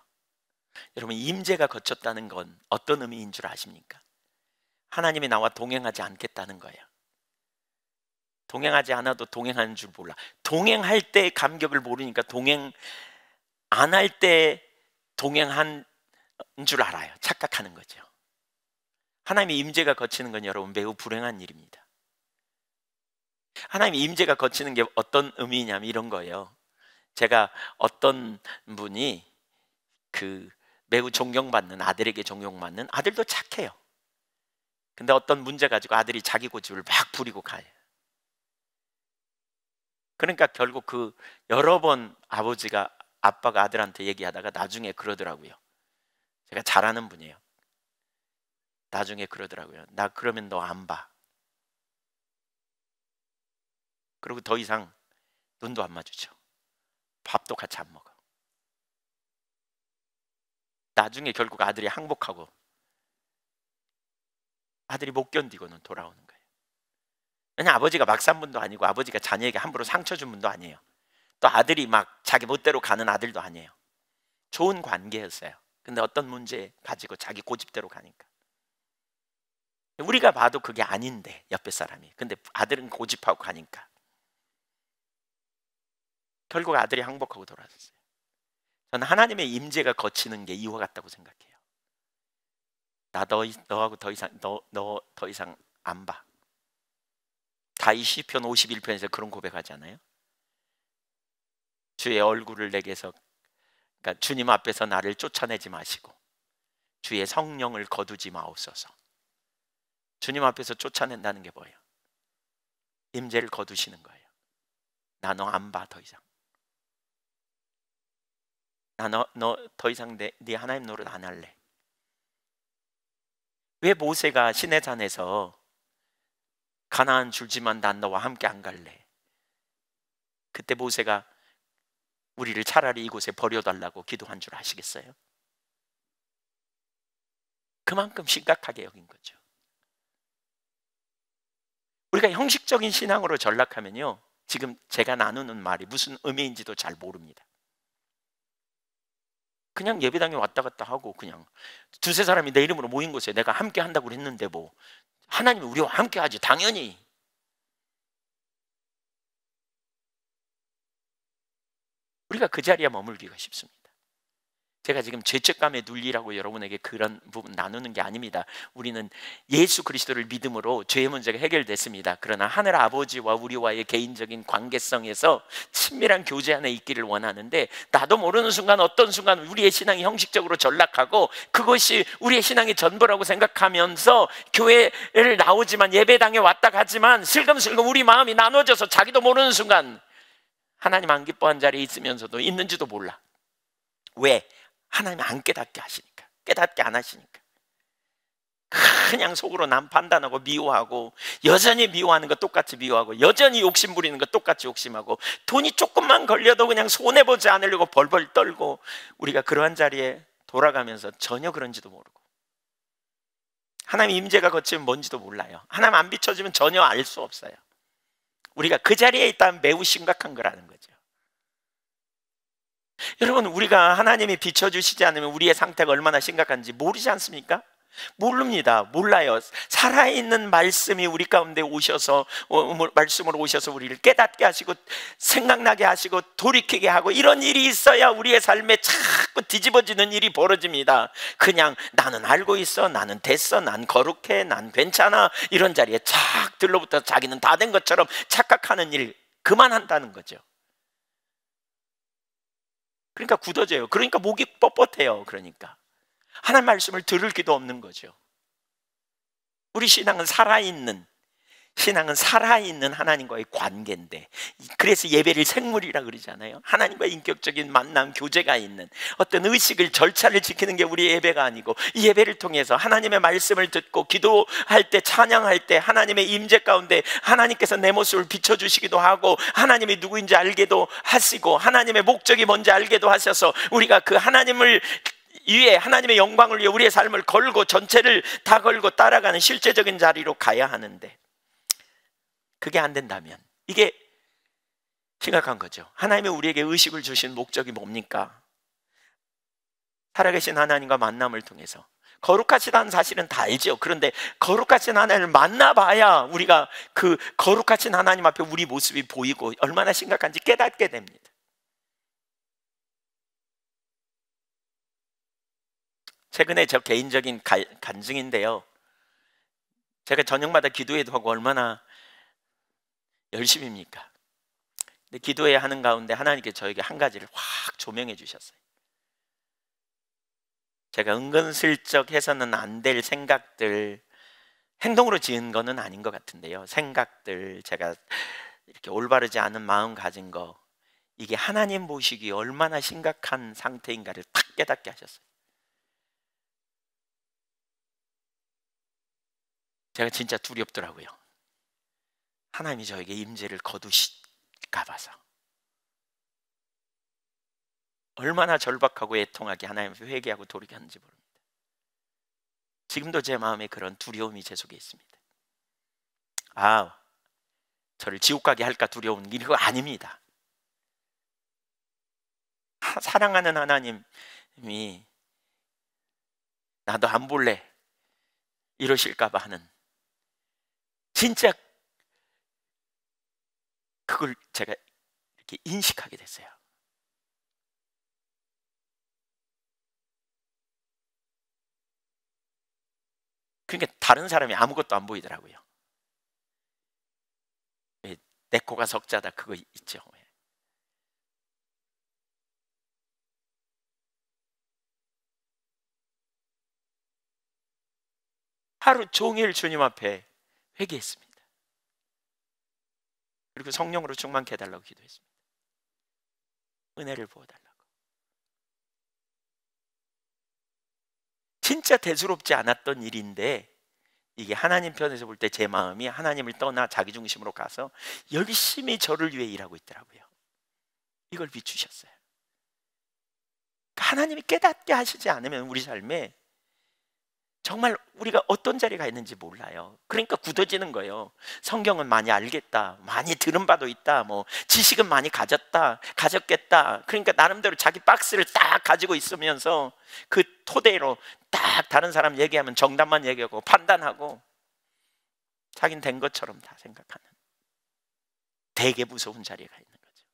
여러분, 임재가 거쳤다는 건 어떤 의미인 줄 아십니까? 하나님이 나와 동행하지 않겠다는 거예요. 동행하지 않아도 동행하는 줄 몰라. 동행할 때 감격을 모르니까 동행 안 할 때 동행한 줄 알아요. 착각하는 거죠. 하나님의 임재가 거치는 건 여러분 매우 불행한 일입니다. 하나님의 임재가 거치는 게 어떤 의미냐면 이런 거예요. 제가 어떤 분이 매우 존경받는, 아들에게 존경받는, 아들도 착해요. 근데 어떤 문제 가지고 아들이 자기 고집을 막 부리고 가요. 그러니까 결국 여러 번 아빠가 아들한테 얘기하다가 나중에 그러더라고요. 제가 잘 아는 분이에요. 나중에 그러더라고요. 나 그러면 너 안 봐. 그리고 더 이상 눈도 안 마주쳐. 밥도 같이 안 먹어. 나중에 결국 아들이 항복하고 아들이 못 견디고는 돌아오는 거예요. 왜냐하면 아버지가 막 산 분도 아니고, 아버지가 자녀에게 함부로 상처 준 분도 아니에요. 또 아들이 막 자기 멋대로 가는 아들도 아니에요. 좋은 관계였어요. 근데 어떤 문제 가지고 자기 고집대로 가니까. 우리가 봐도 그게 아닌데, 옆에 사람이. 근데 아들은 고집하고 가니까 결국 아들이 항복하고 돌아왔어요. 저는 하나님의 임재가 거치는 게 이와 같다고 생각해요. 너하고 더 이상 안 봐. 다윗 시편 51편에서 그런 고백하잖아요. 주의 얼굴을 내게서, 그러니까 주님 앞에서 나를 쫓아내지 마시고 주의 성령을 거두지 마옵소서. 주님 앞에서 쫓아낸다는 게 뭐예요? 임재를 거두시는 거예요. 나 너 안 봐, 더 이상. 나 너 더 이상 네 하나님 노릇 안 할래. 왜 모세가 시내산에서 가나안 줄지만 난 너와 함께 안 갈래? 그때 모세가 우리를 차라리 이곳에 버려달라고 기도한 줄 아시겠어요? 그만큼 심각하게 여긴 거죠. 우리가 형식적인 신앙으로 전락하면요, 지금 제가 나누는 말이 무슨 의미인지도 잘 모릅니다. 그냥 예배당에 왔다 갔다 하고, 그냥 두세 사람이 내 이름으로 모인 곳에 내가 함께 한다고 했는데 뭐 하나님이 우리와 함께 하지, 당연히. 우리가 그 자리에 머물기가 쉽습니다. 제가 지금 죄책감에 눌리라고 여러분에게 그런 부분 나누는 게 아닙니다. 우리는 예수 그리스도를 믿음으로 죄의 문제가 해결됐습니다. 그러나 하늘 아버지와 우리와의 개인적인 관계성에서 친밀한 교제 안에 있기를 원하는데, 나도 모르는 순간 어떤 순간 우리의 신앙이 형식적으로 전락하고 그것이 우리의 신앙의 전부라고 생각하면서 교회를 나오지만, 예배당에 왔다 가지만 슬금슬금 우리 마음이 나눠져서 자기도 모르는 순간 하나님 안 기뻐한 자리에 있으면서도 있는지도 몰라. 왜? 하나님이 안 깨닫게 하시니까, 깨닫게 안 하시니까. 그냥 속으로 남 판단하고 미워하고, 여전히 미워하는 거 똑같이 미워하고, 여전히 욕심 부리는 거 똑같이 욕심하고, 돈이 조금만 걸려도 그냥 손해보지 않으려고 벌벌 떨고, 우리가 그러한 자리에 돌아가면서 전혀 그런지도 모르고. 하나님의 임재가 거치면 뭔지도 몰라요. 하나님 안 비춰주면 전혀 알 수 없어요. 우리가 그 자리에 있다면 매우 심각한 거라는 거죠. 여러분, 우리가 하나님이 비춰주시지 않으면 우리의 상태가 얼마나 심각한지 모르지 않습니까? 모릅니다. 몰라요. 살아있는 말씀이 우리 가운데 오셔서, 말씀으로 오셔서 우리를 깨닫게 하시고 생각나게 하시고 돌이키게 하고, 이런 일이 있어야 우리의 삶에 자꾸 뒤집어지는 일이 벌어집니다. 그냥 나는 알고 있어, 나는 됐어, 난 거룩해, 난 괜찮아, 이런 자리에 착 들러붙어 자기는 다 된 것처럼 착각하는 일 그만한다는 거죠. 그러니까 굳어져요. 그러니까 목이 뻣뻣해요. 그러니까 하나님 말씀을 들을 기도 없는 거죠. 우리 신앙은 살아있는 하나님과의 관계인데, 그래서 예배를 생물이라 그러잖아요. 하나님과 인격적인 만남, 교제가 있는 어떤 의식을, 절차를 지키는 게 우리의 예배가 아니고, 이 예배를 통해서 하나님의 말씀을 듣고 기도할 때, 찬양할 때 하나님의 임재 가운데 하나님께서 내 모습을 비춰주시기도 하고, 하나님이 누구인지 알게도 하시고, 하나님의 목적이 뭔지 알게도 하셔서 우리가 그 하나님을 위에, 하나님의 영광을 위해 우리의 삶을 걸고 전체를 다 걸고 따라가는 실제적인 자리로 가야 하는데, 그게 안 된다면 이게 심각한 거죠. 하나님이 우리에게 의식을 주신 목적이 뭡니까? 살아계신 하나님과 만남을 통해서 거룩하시다는 사실은 다 알죠. 그런데 거룩하신 하나님을 만나봐야 우리가 그 거룩하신 하나님 앞에 우리 모습이 보이고 얼마나 심각한지 깨닫게 됩니다. 최근에 저 개인적인 간증인데요, 제가 저녁마다 기도회도 하고 얼마나 열심입니까? 근데 기도회 하는 가운데 하나님께 저에게 한 가지를 확 조명해 주셨어요. 제가 은근슬쩍 해서는 안 될 생각들, 행동으로 지은 거는 아닌 것 같은데요, 생각들, 제가 이렇게 올바르지 않은 마음 가진 거, 이게 하나님 보시기에 얼마나 심각한 상태인가를 탁 깨닫게 하셨어요. 제가 진짜 두렵더라고요. 하나님이 저에게 임재를 거두실까 봐서. 얼마나 절박하고 애통하게 하나님 앞에 회개하고 돌이켰는지 모릅니다. 지금도 제 마음에 그런 두려움이 제 속에 있습니다. 저를 지옥 가게 할까 두려운 게 이거 아닙니다. 사랑하는 하나님이 나도 안 볼래 이러실까 봐 하는, 진짜 그걸 제가 이렇게 인식하게 됐어요. 그러니까 다른 사람이 아무것도 안 보이더라고요. 내 코가 석자다 그거 있죠. 하루 종일 주님 앞에 회개했습니다. 그리고 성령으로 충만케 해달라고 기도했습니다. 은혜를 부어달라고. 진짜 대수롭지 않았던 일인데, 이게 하나님 편에서 볼 때 제 마음이 하나님을 떠나 자기 중심으로 가서 열심히 저를 위해 일하고 있더라고요. 이걸 비추셨어요. 하나님이 깨닫게 하시지 않으면 우리 삶에 정말 우리가 어떤 자리에 가 있는지 몰라요. 그러니까 굳어지는 거예요. 성경은 많이 알겠다, 많이 들은 바도 있다, 뭐 지식은 많이 가졌겠다. 그러니까 나름대로 자기 박스를 딱 가지고 있으면서 그 토대로 딱 다른 사람 얘기하면 정답만 얘기하고 판단하고 자긴 된 것처럼 다 생각하는, 되게 무서운 자리에 가 있는 거죠.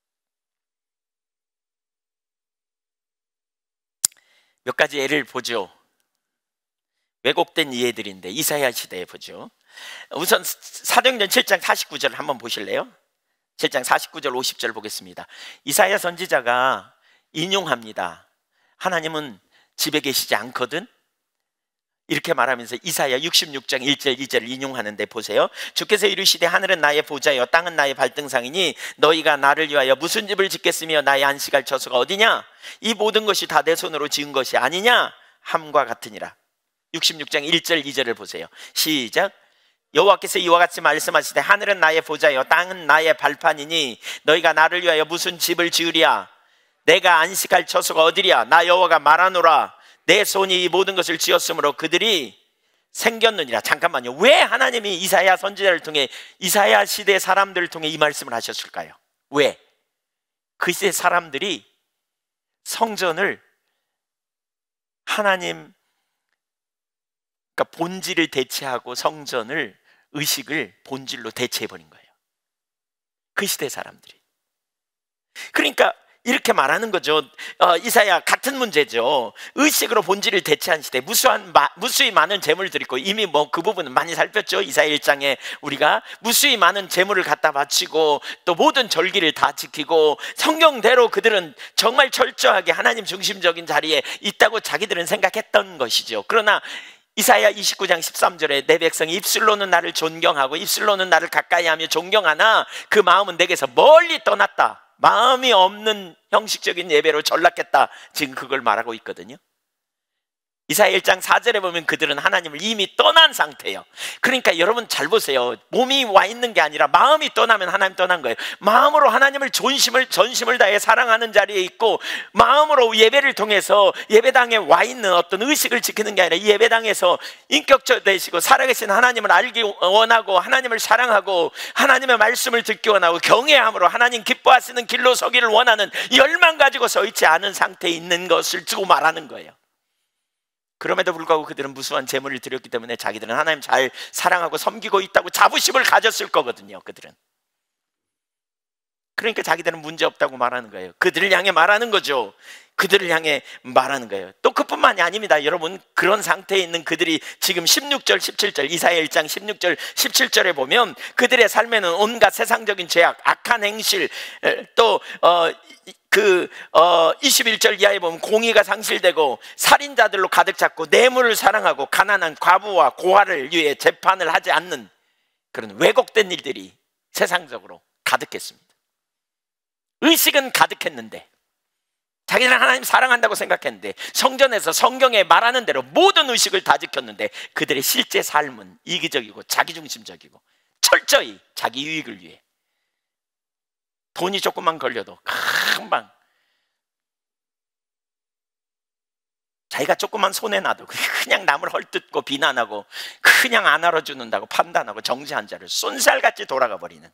몇 가지 예를 보죠. 왜곡된 이해들인데 이사야 시대에 보죠. 우선 사도행전 7장 49절 한번 보실래요? 7장 49절 50절 보겠습니다. 이사야 선지자가 인용합니다. 하나님은 집에 계시지 않거든, 이렇게 말하면서 이사야 66장 1절 2절을 인용하는데 보세요. 주께서 이르시되 하늘은 나의 보좌여 땅은 나의 발등상이니 너희가 나를 위하여 무슨 집을 짓겠으며 나의 안식할 처소가 어디냐? 이 모든 것이 다 내 손으로 지은 것이 아니냐? 함과 같으니라. 66장 1절 2절을 보세요. 시작. 여호와께서 이와 같이 말씀하시되 하늘은 나의 보좌여 땅은 나의 발판이니 너희가 나를 위하여 무슨 집을 지으랴? 내가 안식할 처소가 어디랴? 나 여호와가 말하노라. 내 손이 이 모든 것을 지었으므로 그들이 생겼느니라. 잠깐만요. 왜 하나님이 이사야 선지자를 통해, 이사야 시대 사람들을 통해 이 말씀을 하셨을까요? 왜? 그 시대 사람들이 성전을 하나님, 그러니까 본질을 대체하고 성전을, 의식을 본질로 대체해버린 거예요. 그 시대 사람들이. 그러니까 이렇게 말하는 거죠. 이사야 같은 문제죠. 의식으로 본질을 대체한 시대, 무수히 많은 재물을 드리고, 이미 뭐 그 부분은 많이 살폈죠. 이사야 1장에 우리가 무수히 많은 재물을 갖다 바치고 또 모든 절기를 다 지키고 성경대로 그들은 정말 철저하게 하나님 중심적인 자리에 있다고 자기들은 생각했던 것이죠. 그러나 이사야 29장 13절에 내 백성이 입술로는 나를 존경하고 입술로는 나를 가까이하며 존경하나 그 마음은 내게서 멀리 떠났다. 마음이 없는 형식적인 예배로 전락했다. 지금 그걸 말하고 있거든요. 이사야 1장 4절에 보면 그들은 하나님을 이미 떠난 상태예요. 그러니까 여러분 잘 보세요. 몸이 와 있는 게 아니라 마음이 떠나면 하나님 떠난 거예요. 마음으로 하나님을 전심을 다해 사랑하는 자리에 있고, 마음으로 예배를 통해서 예배당에 와 있는 어떤 의식을 지키는 게 아니라 이 예배당에서 인격적 되시고 살아계신 하나님을 알기 원하고 하나님을 사랑하고 하나님의 말씀을 듣기 원하고 경외함으로 하나님 기뻐하시는 길로 서기를 원하는 열망 가지고 서 있지 않은 상태에 있는 것을 두고 말하는 거예요. 그럼에도 불구하고 그들은 무수한 재물을 드렸기 때문에 자기들은 하나님 잘 사랑하고 섬기고 있다고 자부심을 가졌을 거거든요. 그들은. 그러니까 자기들은 문제없다고 말하는 거예요. 그들을 향해 말하는 거죠. 그들을 향해 말하는 거예요. 또 그뿐만이 아닙니다. 여러분, 그런 상태에 있는 그들이 지금 16절 17절 이사야 1장 16절 17절에 보면 그들의 삶에는 온갖 세상적인 죄악, 악한 행실, 또 21절 이하에 보면 공의가 상실되고 살인자들로 가득 찼고 뇌물을 사랑하고 가난한 과부와 고아를 위해 재판을 하지 않는 그런 왜곡된 일들이 세상적으로 가득했습니다. 의식은 가득했는데, 자기들은 하나님 사랑한다고 생각했는데, 성전에서 성경에 말하는 대로 모든 의식을 다 지켰는데 그들의 실제 삶은 이기적이고 자기중심적이고 철저히 자기 유익을 위해, 돈이 조금만 걸려도 금방 자기가 조금만 손해나도 그냥 남을 헐뜯고 비난하고 그냥 안 알아주는다고 판단하고 정죄한 자를 쏜살같이 돌아가 버리는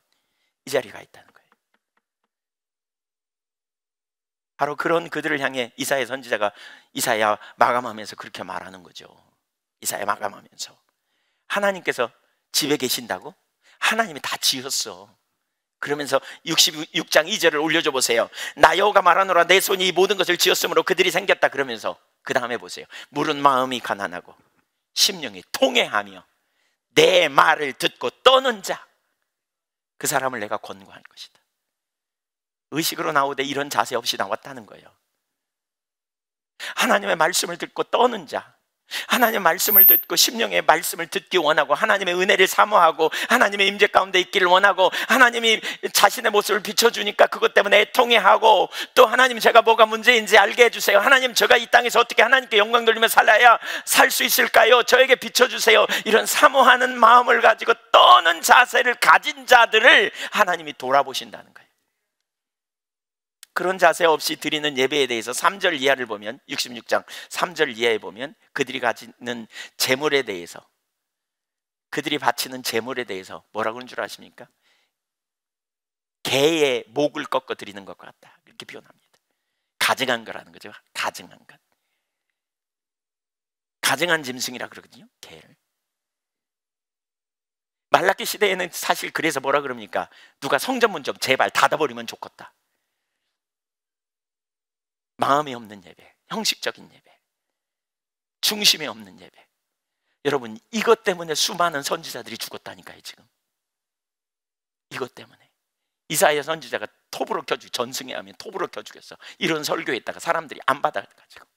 이 자리가 있다는 거예요. 바로 그런 그들을 향해 이사야 선지자가 이사야 마감하면서 그렇게 말하는 거죠. 이사야 마감하면서 하나님께서 집에 계신다고? 하나님이 다 지었어. 그러면서 66장 2절을 올려줘 보세요. 나 여호와가 말하노라 내 손이 이 모든 것을 지었으므로 그들이 생겼다. 그러면서 그 다음에 보세요. 물은 마음이 가난하고 심령이 통회하며 내 말을 듣고 떠는 자, 그 사람을 내가 권고한 것이다. 의식으로 나오되 이런 자세 없이 나왔다는 거예요. 하나님의 말씀을 듣고 떠는 자, 하나님의 말씀을 듣고 심령의 말씀을 듣기 원하고 하나님의 은혜를 사모하고 하나님의 임재 가운데 있기를 원하고 하나님이 자신의 모습을 비춰주니까 그것 때문에 애통해하고, 또 하나님 제가 뭐가 문제인지 알게 해주세요. 하나님 제가 이 땅에서 어떻게 하나님께 영광 돌리며 살아야 살 수 있을까요? 저에게 비춰주세요. 이런 사모하는 마음을 가지고 떠는 자세를 가진 자들을 하나님이 돌아보신다는 거예요. 그런 자세 없이 드리는 예배에 대해서 3절 이하를 보면, 66장 3절 이하에 보면 그들이 가지는 재물에 대해서, 그들이 바치는 재물에 대해서 뭐라고 하는 줄 아십니까? 개의 목을 꺾어 드리는 것 같다, 이렇게 표현합니다. 가증한 거라는 거죠. 가증한 것, 가증한 짐승이라 그러거든요, 개를. 말라기 시대에는 사실 그래서 뭐라 그럽니까? 누가 성전문 좀 제발 닫아버리면 좋겠다. 마음이 없는 예배, 형식적인 예배, 중심이 없는 예배. 여러분, 이것 때문에 수많은 선지자들이 죽었다니까요. 지금 이것 때문에 이사야 선지자가 톱으로 켜주, 전승에 하면 톱으로 켜 죽였어. 이런 설교했다가 사람들이 안 받아가지고.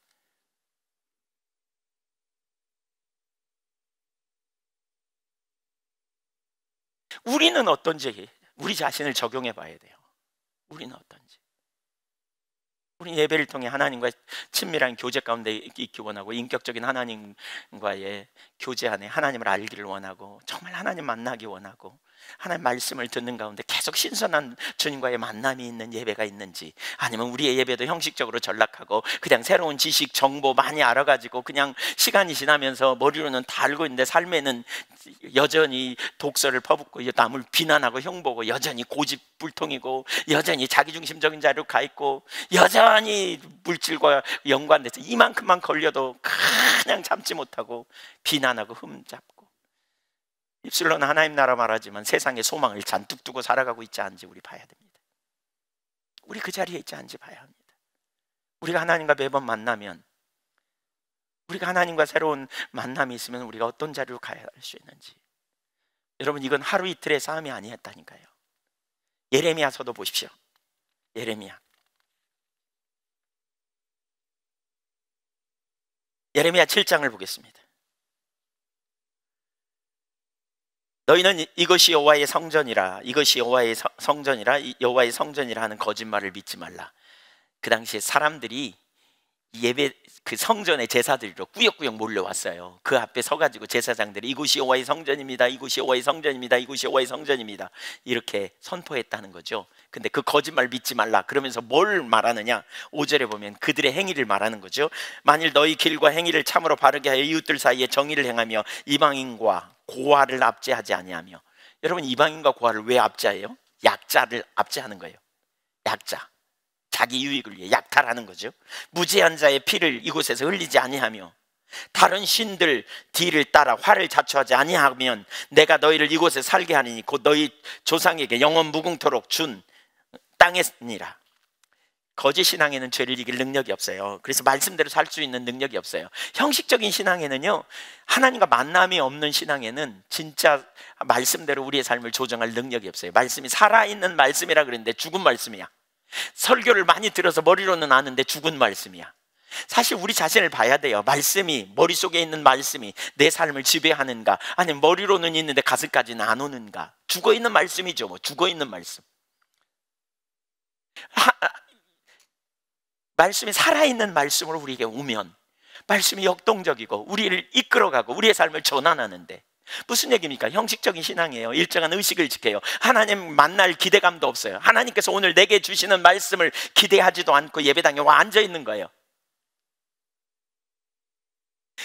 우리는 어떤지 우리 자신을 적용해 봐야 돼요. 우리는 어떤지. 우리 예배를 통해 하나님과 친밀한 교제 가운데 있기 원하고, 인격적인 하나님과의 교제 안에 하나님을 알기를 원하고, 정말 하나님 만나기 원하고, 하나님 말씀을 듣는 가운데 계속 신선한 주님과의 만남이 있는 예배가 있는지, 아니면 우리의 예배도 형식적으로 전락하고 그냥 새로운 지식 정보 많이 알아가지고 그냥 시간이 지나면서 머리로는 다 알고 있는데 삶에는 여전히 독설을 퍼붓고 남을 비난하고 흉보고, 여전히 고집불통이고, 여전히 자기중심적인 자리로 가 있고, 여전히 물질과 연관돼서 이만큼만 걸려도 그냥 참지 못하고 비난하고 흠잡고, 입술로는 하나님 나라 말하지만 세상의 소망을 잔뜩 두고 살아가고 있지 않은지 우리 봐야 됩니다. 우리 그 자리에 있지 않은지 봐야 합니다. 우리가 하나님과 매번 만나면, 우리가 하나님과 새로운 만남이 있으면 우리가 어떤 자리로 가야 할 수 있는지. 여러분, 이건 하루 이틀의 싸움이 아니었다니까요. 예레미야서도 보십시오. 예레미야 7장을 보겠습니다. 너희는 이것이 여호와의 성전이라, 이것이 여호와의 성전이라, 여호와의 성전이라 하는 거짓말을 믿지 말라. 그 당시에 사람들이 예배, 그 성전의 제사드리러 꾸역꾸역 몰려왔어요. 그 앞에 서가지고 제사장들이 이곳이 여호와의 성전입니다, 이곳이 여호와의 성전입니다, 이곳이 여호와의 성전입니다, 이렇게 선포했다는 거죠. 근데 그 거짓말 믿지 말라 그러면서 뭘 말하느냐, 5절에 보면 그들의 행위를 말하는 거죠. 만일 너희 길과 행위를 참으로 바르게 하여 이웃들 사이에 정의를 행하며 이방인과 고아를 압제하지 아니하며. 여러분, 이방인과 고아를 왜 압제해요? 약자를 압제하는 거예요. 약자, 자기 유익을 위해 약탈하는 거죠. 무죄한 자의 피를 이곳에서 흘리지 아니하며 다른 신들 뒤를 따라 화를 자초하지 아니하면 내가 너희를 이곳에 살게 하리니 곧 너희 조상에게 영원 무궁토록 준 땅이니라. 거짓 신앙에는 죄를 이길 능력이 없어요. 그래서 말씀대로 살 수 있는 능력이 없어요. 형식적인 신앙에는요, 하나님과 만남이 없는 신앙에는 진짜 말씀대로 우리의 삶을 조정할 능력이 없어요. 말씀이 살아있는 말씀이라 그랬는데 죽은 말씀이야. 설교를 많이 들어서 머리로는 아는데 죽은 말씀이야. 사실 우리 자신을 봐야 돼요. 말씀이, 머릿속에 있는 말씀이 내 삶을 지배하는가, 아니면 머리로는 있는데 가슴까지는 안 오는가. 죽어있는 말씀이죠. 뭐 죽어있는 말씀. 말씀이 살아있는 말씀으로 우리에게 오면 말씀이 역동적이고 우리를 이끌어가고 우리의 삶을 전환하는데, 무슨 얘기입니까? 형식적인 신앙이에요. 일정한 의식을 지켜요. 하나님 만날 기대감도 없어요. 하나님께서 오늘 내게 주시는 말씀을 기대하지도 않고 예배당에 와 앉아있는 거예요.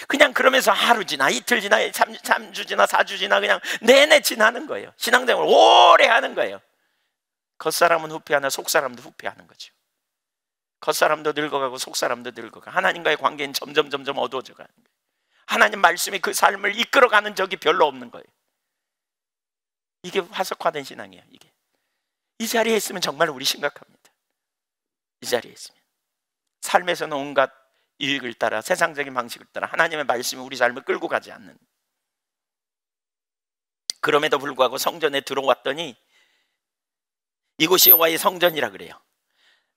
그냥 그러면서 하루 지나 이틀 지나 3주 지나 4주 지나 그냥 내내 지나는 거예요. 신앙생활을 오래 하는 거예요. 겉사람은 후패하나 속사람도 후패하는 거죠. 겉사람도 늙어가고 속사람도 늙어가. 하나님과의 관계는 점점 어두워져 가는 거예요. 하나님 말씀이 그 삶을 이끌어가는 적이 별로 없는 거예요. 이게 화석화된 신앙이에요. 이게 이 자리에 있으면 정말 우리 심각합니다. 이 자리에 있으면 삶에서는 온갖 유익을 따라, 세상적인 방식을 따라 하나님의 말씀이 우리 삶을 끌고 가지 않는. 그럼에도 불구하고 성전에 들어왔더니 이곳이 여호와의 성전이라 그래요.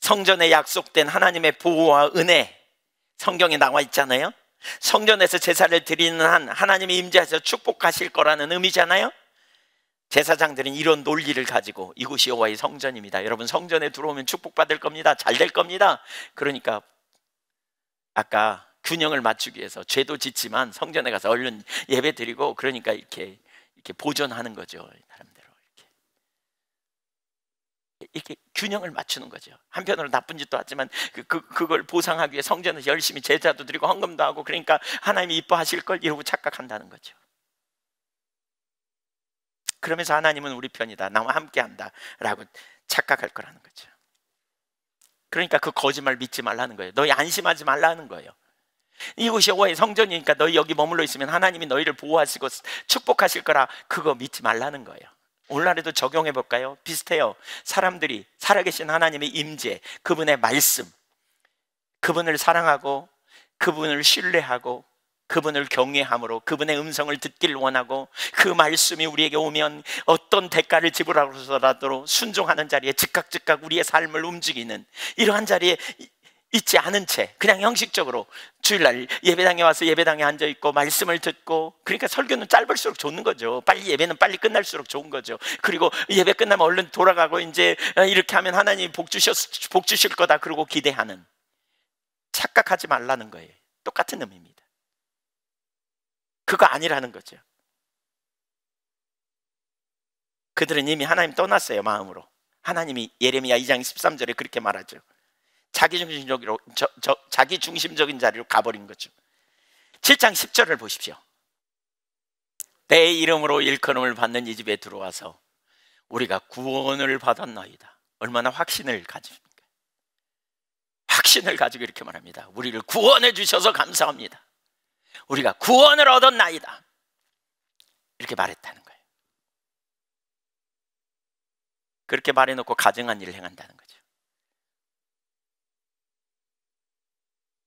성전에 약속된 하나님의 보호와 은혜, 성경에 나와 있잖아요. 성전에서 제사를 드리는 한 하나님이 임재하셔서 축복하실 거라는 의미잖아요. 제사장들은 이런 논리를 가지고 이곳이 여호와의 성전입니다, 여러분 성전에 들어오면 축복받을 겁니다, 잘 될 겁니다. 그러니까 아까 균형을 맞추기 위해서 죄도 짓지만 성전에 가서 얼른 예배 드리고, 그러니까 이렇게 보존하는 거죠. 나름대로 이렇게 균형을 맞추는 거죠. 한편으로 나쁜 짓도 하지만 그걸 보상하기 위해 성전에서 열심히 제사도 드리고 헌금도 하고, 그러니까 하나님이 이뻐하실 걸 이러고 착각한다는 거죠. 그러면서 하나님은 우리 편이다, 나와 함께한다 라고 착각할 거라는 거죠. 그러니까 그 거짓말 믿지 말라는 거예요. 너희 안심하지 말라는 거예요. 이곳이 여호와의 성전이니까 너희 여기 머물러 있으면 하나님이 너희를 보호하시고 축복하실 거라, 그거 믿지 말라는 거예요. 오늘날에도 적용해 볼까요? 비슷해요. 사람들이 살아계신 하나님의 임재, 그분의 말씀, 그분을 사랑하고 그분을 신뢰하고 그분을 경외함으로 그분의 음성을 듣기를 원하고, 그 말씀이 우리에게 오면 어떤 대가를 지불하고서라도 순종하는 자리에 즉각 우리의 삶을 움직이는, 이러한 자리에 있지 않은 채 그냥 형식적으로 주일날 예배당에 와서 예배당에 앉아있고 말씀을 듣고, 그러니까 설교는 짧을수록 좋은 거죠. 빨리 예배는 빨리 끝날수록 좋은 거죠. 그리고 예배 끝나면 얼른 돌아가고 이제 이렇게 하면 하나님이 복 주실 거다 그러고 기대하는, 착각하지 말라는 거예요. 똑같은 의미입니다. 그거 아니라는 거죠. 그들은 이미 하나님 떠났어요. 마음으로. 하나님이 예레미야 2장 13절에 그렇게 말하죠. 자기 중심적인 자리로 가버린 거죠. 7장 10절을 보십시오. 내 이름으로 일컬음을 받는 이 집에 들어와서 우리가 구원을 받았나이다. 얼마나 확신을 가집니까? 확신을 가지고 이렇게 말합니다. 우리를 구원해 주셔서 감사합니다. 우리가 구원을 얻었나이다. 이렇게 말했다는 거예요. 그렇게 말해놓고 가증한 일을 행한다는 거죠.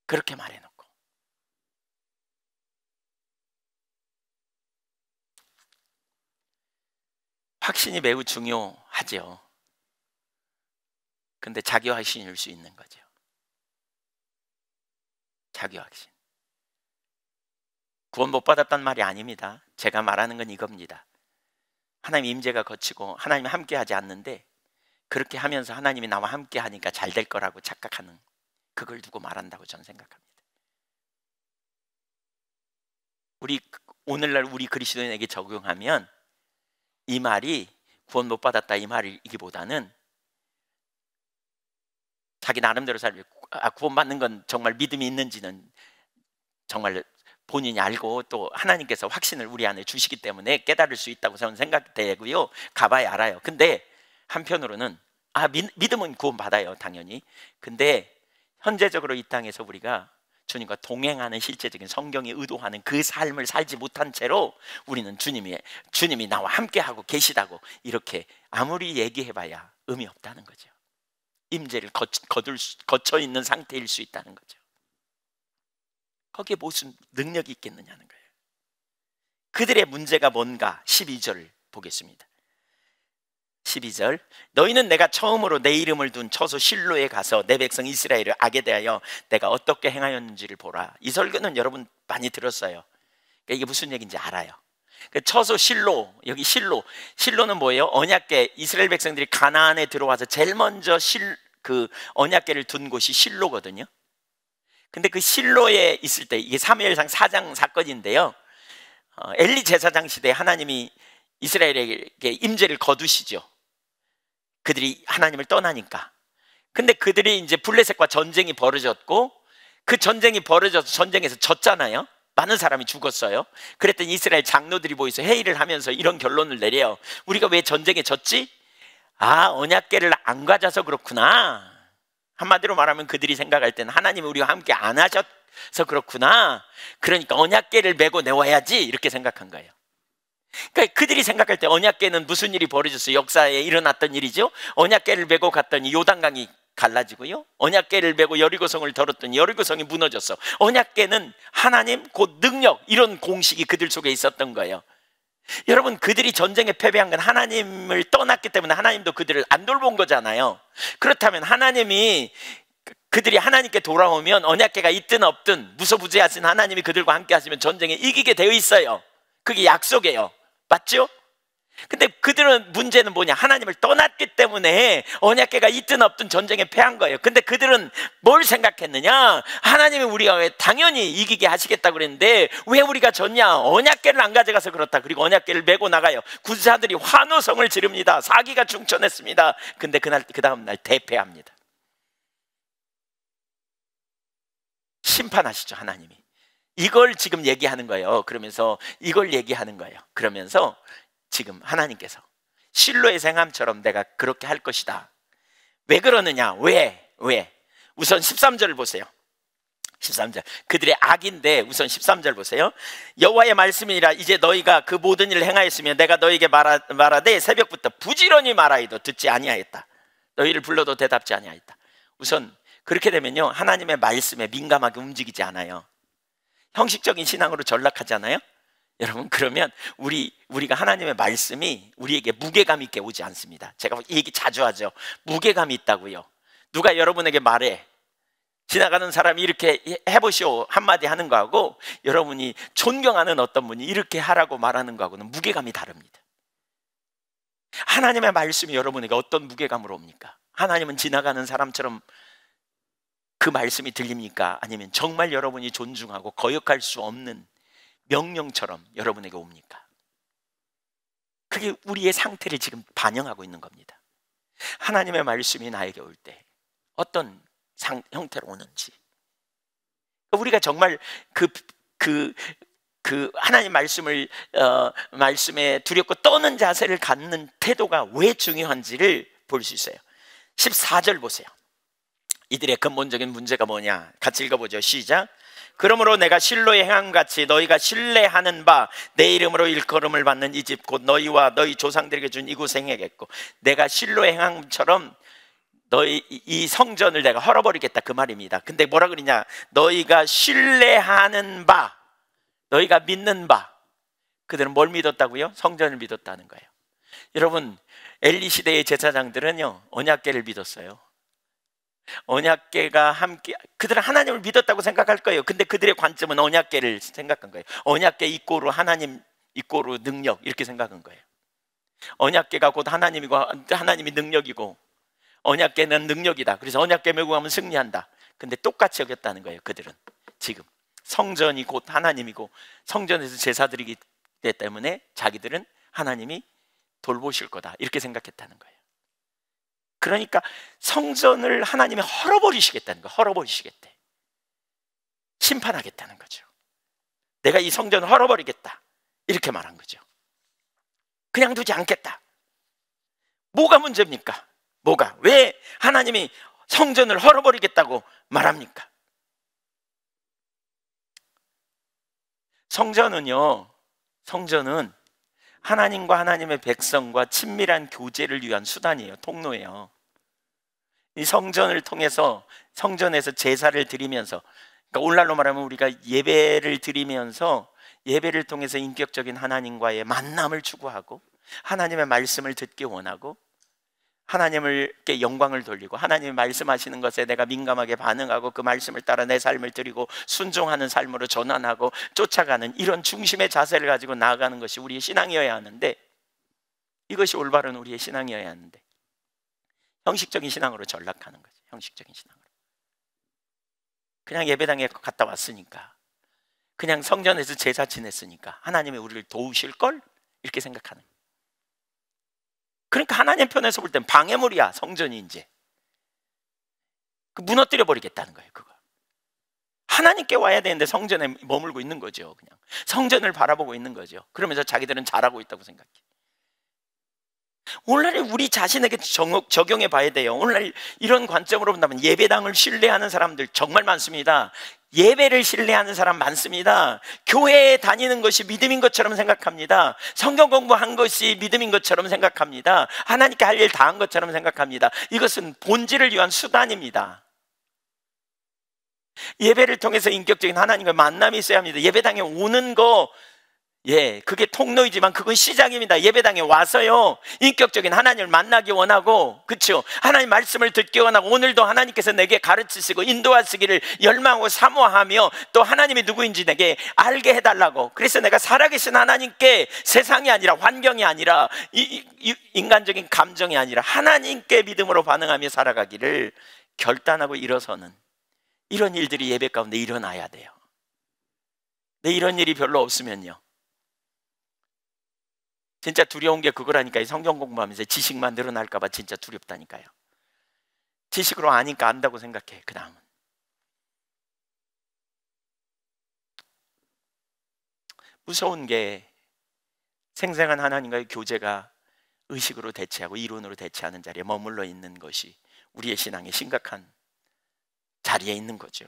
그렇게 말해놓고. 확신이 매우 중요하죠. 근데 자기 확신일 수 있는 거죠. 자기 확신. 구원 못 받았단 말이 아닙니다. 제가 말하는 건 이겁니다. 하나님 임재가 거치고 하나님 함께 하지 않는데, 그렇게 하면서 하나님이 나와 함께 하니까 잘 될 거라고 착각하는, 그걸 두고 말한다고 저는 생각합니다. 오늘날 우리 그리스도인에게 적용하면 이 말이 구원 못 받았다 이 말이기보다는 자기 나름대로 구원 받는 건 정말 믿음이 있는지는 정말 본인이 알고 또 하나님께서 확신을 우리 안에 주시기 때문에 깨달을 수 있다고 저는 생각되고요. 가봐야 알아요. 근데 한편으로는 믿음은 구원 받아요, 당연히. 근데 현재적으로 이 땅에서 우리가 주님과 동행하는 실제적인 성경이 의도하는 그 삶을 살지 못한 채로 우리는 주님이 나와 함께하고 계시다고 아무리 얘기해봐야 의미 없다는 거죠. 임재를 거쳐 있는 상태일 수 있다는 거죠. 거기에 무슨 능력이 있겠느냐는 거예요. 그들의 문제가 뭔가 12절 보겠습니다. 12절, 너희는 내가 처음으로 내 이름을 둔 처소 실로에 가서 내 백성 이스라엘을 악에 대하여 내가 어떻게 행하였는지를 보라. 이 설교는 여러분 많이 들었어요. 그러니까 이게 무슨 얘기인지 알아요. 처소 실로, 여기 실로는 뭐예요? 언약궤, 이스라엘 백성들이 가나안에 들어와서 제일 먼저 그 언약궤를 둔 곳이 실로거든요. 근데 그 실로에 있을 때, 이게 사무엘상 4장 사건인데요, 엘리 제사장 시대에 하나님이 이스라엘에게 임재를 거두시죠. 그들이 하나님을 떠나니까. 근데 그들이 이제 블레셋과 전쟁이 벌어졌고, 그 전쟁이 벌어져서 전쟁에서 졌잖아요. 많은 사람이 죽었어요. 그랬더니 이스라엘 장로들이 모여서 회의를 하면서 이런 결론을 내려요. 우리가 왜 전쟁에 졌지? 언약궤를 안 가져서 그렇구나. 한마디로 말하면 그들이 생각할 때는 하나님이 우리와 함께 안 하셔서 그렇구나. 그러니까 언약궤를 메고 내와야지, 이렇게 생각한 거예요. 그러니까 그들이 생각할 때 언약궤는 무슨 일이 벌어졌어요? 역사에 일어났던 일이죠. 언약궤를 메고 갔더니 요단강이 갈라지고요, 언약궤를 메고 여리고성을 덜었더니 여리고성이 무너졌어. 언약궤는 하나님 곧 능력, 이런 공식이 그들 속에 있었던 거예요. 여러분, 그들이 전쟁에 패배한 건 하나님을 떠났기 때문에 하나님도 그들을 안 돌본 거잖아요. 그렇다면 하나님이, 그들이 하나님께 돌아오면 언약궤가 있든 없든 무소부재하신 하나님이 그들과 함께 하시면 전쟁에 이기게 되어 있어요. 그게 약속이에요. 맞죠? 근데 그들은 문제는 뭐냐? 하나님을 떠났기 때문에 언약궤가 있든 없든 전쟁에 패한 거예요. 근데 그들은 뭘 생각했느냐? 하나님이 우리가 당연히 이기게 하시겠다고 그랬는데 왜 우리가 졌냐? 언약궤를 안 가져가서 그렇다. 그리고 언약궤를 메고 나가요. 군사들이 환호성을 지릅니다. 사기가 충천했습니다. 근데 그 다음 날 대패합니다. 심판하시죠, 하나님이. 이걸 지금 얘기하는 거예요. 그러면서 이걸 얘기하는 거예요. 그러면서 지금 하나님께서 실로의 행함처럼 내가 그렇게 할 것이다. 왜 그러느냐? 왜? 우선 13절을 보세요. 13절, 그들의 악인데 우선 13절 보세요. 여호와의 말씀이니라 이제 너희가 그 모든 일을 행하였으며 내가 너희에게 말하되 새벽부터 부지런히 말하여도 듣지 아니하였다. 너희를 불러도 대답지 아니하였다. 우선 그렇게 되면요, 하나님의 말씀에 민감하게 움직이지 않아요. 형식적인 신앙으로 전락하잖아요. 여러분, 그러면 우리가 하나님의 말씀이 우리에게 무게감 있게 오지 않습니다. 제가 이 얘기 자주 하죠. 무게감이 있다고요. 누가 여러분에게 말해, 지나가는 사람이 이렇게 해보시오 한마디 하는 거하고 여러분이 존경하는 어떤 분이 이렇게 하라고 말하는 거하고는 무게감이 다릅니다. 하나님의 말씀이 여러분에게 어떤 무게감으로 옵니까? 하나님은 지나가는 사람처럼 그 말씀이 들립니까? 아니면 정말 여러분이 존중하고 거역할 수 없는 명령처럼 여러분에게 옵니까? 그게 우리의 상태를 지금 반영하고 있는 겁니다. 하나님의 말씀이 나에게 올 때 어떤 형태로 오는지, 우리가 정말 하나님 말씀에 두렵고 떠는 자세를 갖는 태도가 왜 중요한지를 볼 수 있어요. 14절 보세요. 이들의 근본적인 문제가 뭐냐? 같이 읽어보죠. 시작. 그러므로 내가 실로의 행함같이 너희가 신뢰하는 바 내 이름으로 일컬음을 받는 이 집 곧 너희와 너희 조상들에게 준 이곳에 행하겠고, 내가 실로의 행함처럼 너희 이 성전을 내가 헐어버리겠다 그 말입니다. 근데 뭐라 그러냐? 너희가 신뢰하는 바, 너희가 믿는 바. 그들은 뭘 믿었다고요? 성전을 믿었다는 거예요. 여러분, 엘리 시대의 제사장들은요 언약궤를 믿었어요. 언약궤가 함께, 그들은 하나님을 믿었다고 생각할 거예요. 근데 그들의 관점은 언약궤를 생각한 거예요. 언약궤 이꼬르 하나님 이꼬르 능력 이렇게 생각한 거예요. 언약궤가 곧 하나님이고 하나님이 능력이고 언약궤는 능력이다. 그래서 언약궤 메고 가면 승리한다. 근데 똑같이 여겼다는 거예요. 그들은 지금 성전이 곧 하나님이고 성전에서 제사드리기 때문에 자기들은 하나님이 돌보실 거다 이렇게 생각했다는 거예요. 그러니까 성전을 하나님이 헐어버리시겠다는 거예요. 헐어버리시겠대. 심판하겠다는 거죠. 내가 이 성전을 헐어버리겠다 이렇게 말한 거죠. 그냥 두지 않겠다. 뭐가 문제입니까? 뭐가? 왜 하나님이 성전을 헐어버리겠다고 말합니까? 성전은 하나님과 하나님의 백성과 친밀한 교제를 위한 수단이에요. 통로예요. 이 성전을 통해서 성전에서 제사를 드리면서, 그러니까 오늘날로 말하면 우리가 예배를 드리면서 예배를 통해서 인격적인 하나님과의 만남을 추구하고 하나님의 말씀을 듣기 원하고 하나님께 영광을 돌리고 하나님이 말씀하시는 것에 내가 민감하게 반응하고 그 말씀을 따라 내 삶을 드리고 순종하는 삶으로 전환하고 쫓아가는 이런 중심의 자세를 가지고 나아가는 것이 우리의 신앙이어야 하는데, 이것이 올바른 우리의 신앙이어야 하는데 형식적인 신앙으로 전락하는 거죠. 형식적인 신앙으로 그냥 예배당에 갔다 왔으니까, 그냥 성전에서 제사 지냈으니까 하나님이 우리를 도우실걸 이렇게 생각하는 거예요. 그러니까 하나님 편에서 볼 땐 방해물이야. 성전이 이제 무너뜨려 버리겠다는 거예요. 그거 하나님께 와야 되는데 성전에 머물고 있는 거죠. 그냥 성전을 바라보고 있는 거죠. 그러면서 자기들은 잘하고 있다고 생각해. 오늘날 우리 자신에게 적용해 봐야 돼요. 오늘날 이런 관점으로 본다면 예배당을 신뢰하는 사람들 정말 많습니다. 예배를 신뢰하는 사람 많습니다. 교회에 다니는 것이 믿음인 것처럼 생각합니다. 성경 공부한 것이 믿음인 것처럼 생각합니다. 하나님께 할 일 다 한 것처럼 생각합니다. 이것은 본질을 위한 수단입니다. 예배를 통해서 인격적인 하나님과 만남이 있어야 합니다. 예배당에 오는 거, 그게 통로이지만 그건 시작입니다. 예배당에 와서요 인격적인 하나님을 만나기 원하고, 그렇죠? 하나님 말씀을 듣기 원하고 오늘도 하나님께서 내게 가르치시고 인도하시기를 열망하고 사모하며 또 하나님이 누구인지 내게 알게 해달라고. 그래서 내가 살아계신 하나님께, 세상이 아니라 환경이 아니라 인간적인 감정이 아니라 하나님께 믿음으로 반응하며 살아가기를 결단하고 일어서는 이런 일들이 예배 가운데 일어나야 돼요. 근데 이런 일이 별로 없으면요 진짜 두려운 게 그거라니까요. 성경 공부하면서 지식만 늘어날까 봐 진짜 두렵다니까요. 지식으로 아니까 안다고 생각해. 그 다음은 무서운 게 생생한 하나님과의 교제가 의식으로 대체하고 이론으로 대체하는 자리에 머물러 있는 것이 우리의 신앙의 심각한 자리에 있는 거죠.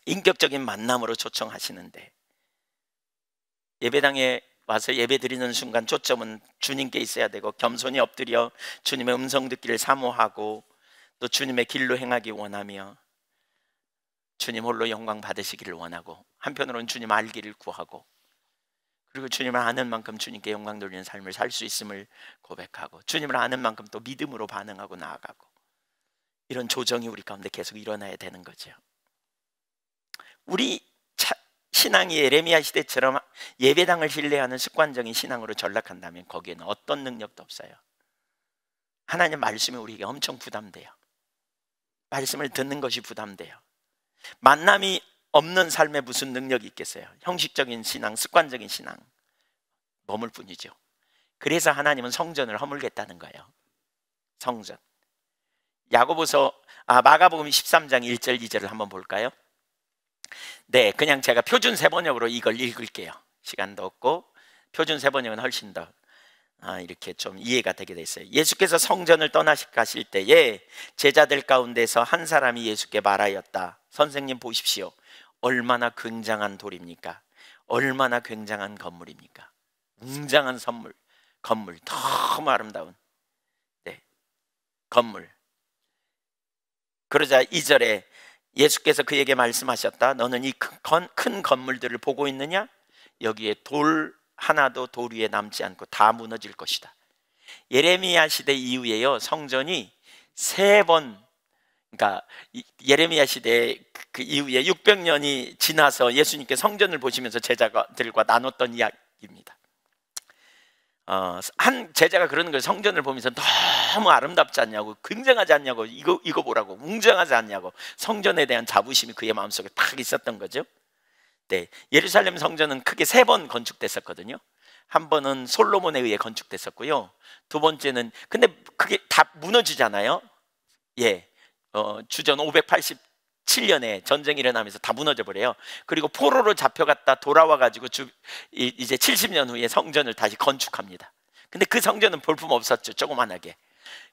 인격적인 만남으로 초청하시는데 예배당에 와서 예배 드리는 순간 초점은 주님께 있어야 되고 겸손히 엎드려 주님의 음성 듣기를 사모하고 또 주님의 길로 행하기 원하며 주님 홀로 영광 받으시기를 원하고, 한편으로는 주님 알기를 구하고, 그리고 주님을 아는 만큼 주님께 영광 돌리는 삶을 살 수 있음을 고백하고 주님을 아는 만큼 또 믿음으로 반응하고 나아가고, 이런 조정이 우리 가운데 계속 일어나야 되는 거죠. 우리 신앙이 예레미야 시대처럼 예배당을 신뢰하는 습관적인 신앙으로 전락한다면 거기에는 어떤 능력도 없어요. 하나님 말씀이 우리에게 엄청 부담돼요. 말씀을 듣는 것이 부담돼요. 만남이 없는 삶에 무슨 능력이 있겠어요? 형식적인 신앙, 습관적인 신앙 머물 뿐이죠. 그래서 하나님은 성전을 허물겠다는 거예요. 성전. 마가복음 13장 1절 2절을 한번 볼까요? 네, 그냥 제가 표준 세번역으로 이걸 읽을게요. 시간도 없고 표준 세번역은 훨씬 더 이렇게 좀 이해가 되게 돼 있어요. 예수께서 성전을 떠나가실 때에 제자들 가운데서 한 사람이 예수께 말하였다. 선생님 보십시오. 얼마나 굉장한 돌입니까? 얼마나 굉장한 건물입니까? 웅장한 건물, 너무 아름다운 건물. 그러자 2절에 예수께서 그에게 말씀하셨다. 너는 이 큰 건물들을 보고 있느냐? 여기에 돌 하나도 돌 위에 남지 않고 다 무너질 것이다. 예레미야 시대 이후에요, 성전이 3번, 그러니까 예레미야 시대 그 이후에 600년이 지나서 예수님께 성전을 보시면서 제자들과 나눴던 이야기입니다. 한 제자가 그러는 거예요. 성전을 보면서 너무 아름답지 않냐고, 굉장하지 않냐고, 이거 보라고, 웅장하지 않냐고. 성전에 대한 자부심이 그의 마음속에 딱 있었던 거죠. 네, 예루살렘 성전은 크게 3번 건축됐었거든요. 한 번은 솔로몬에 의해 건축됐었고요. 두 번째는 근데 그게 다 무너지잖아요. 예, 주전 587년에 전쟁이 일어나면서 다 무너져 버려요. 그리고 포로로 잡혀갔다 돌아와 가지고 이제 70년 후에 성전을 다시 건축합니다. 근데 그 성전은 볼품 없었죠. 조그만하게.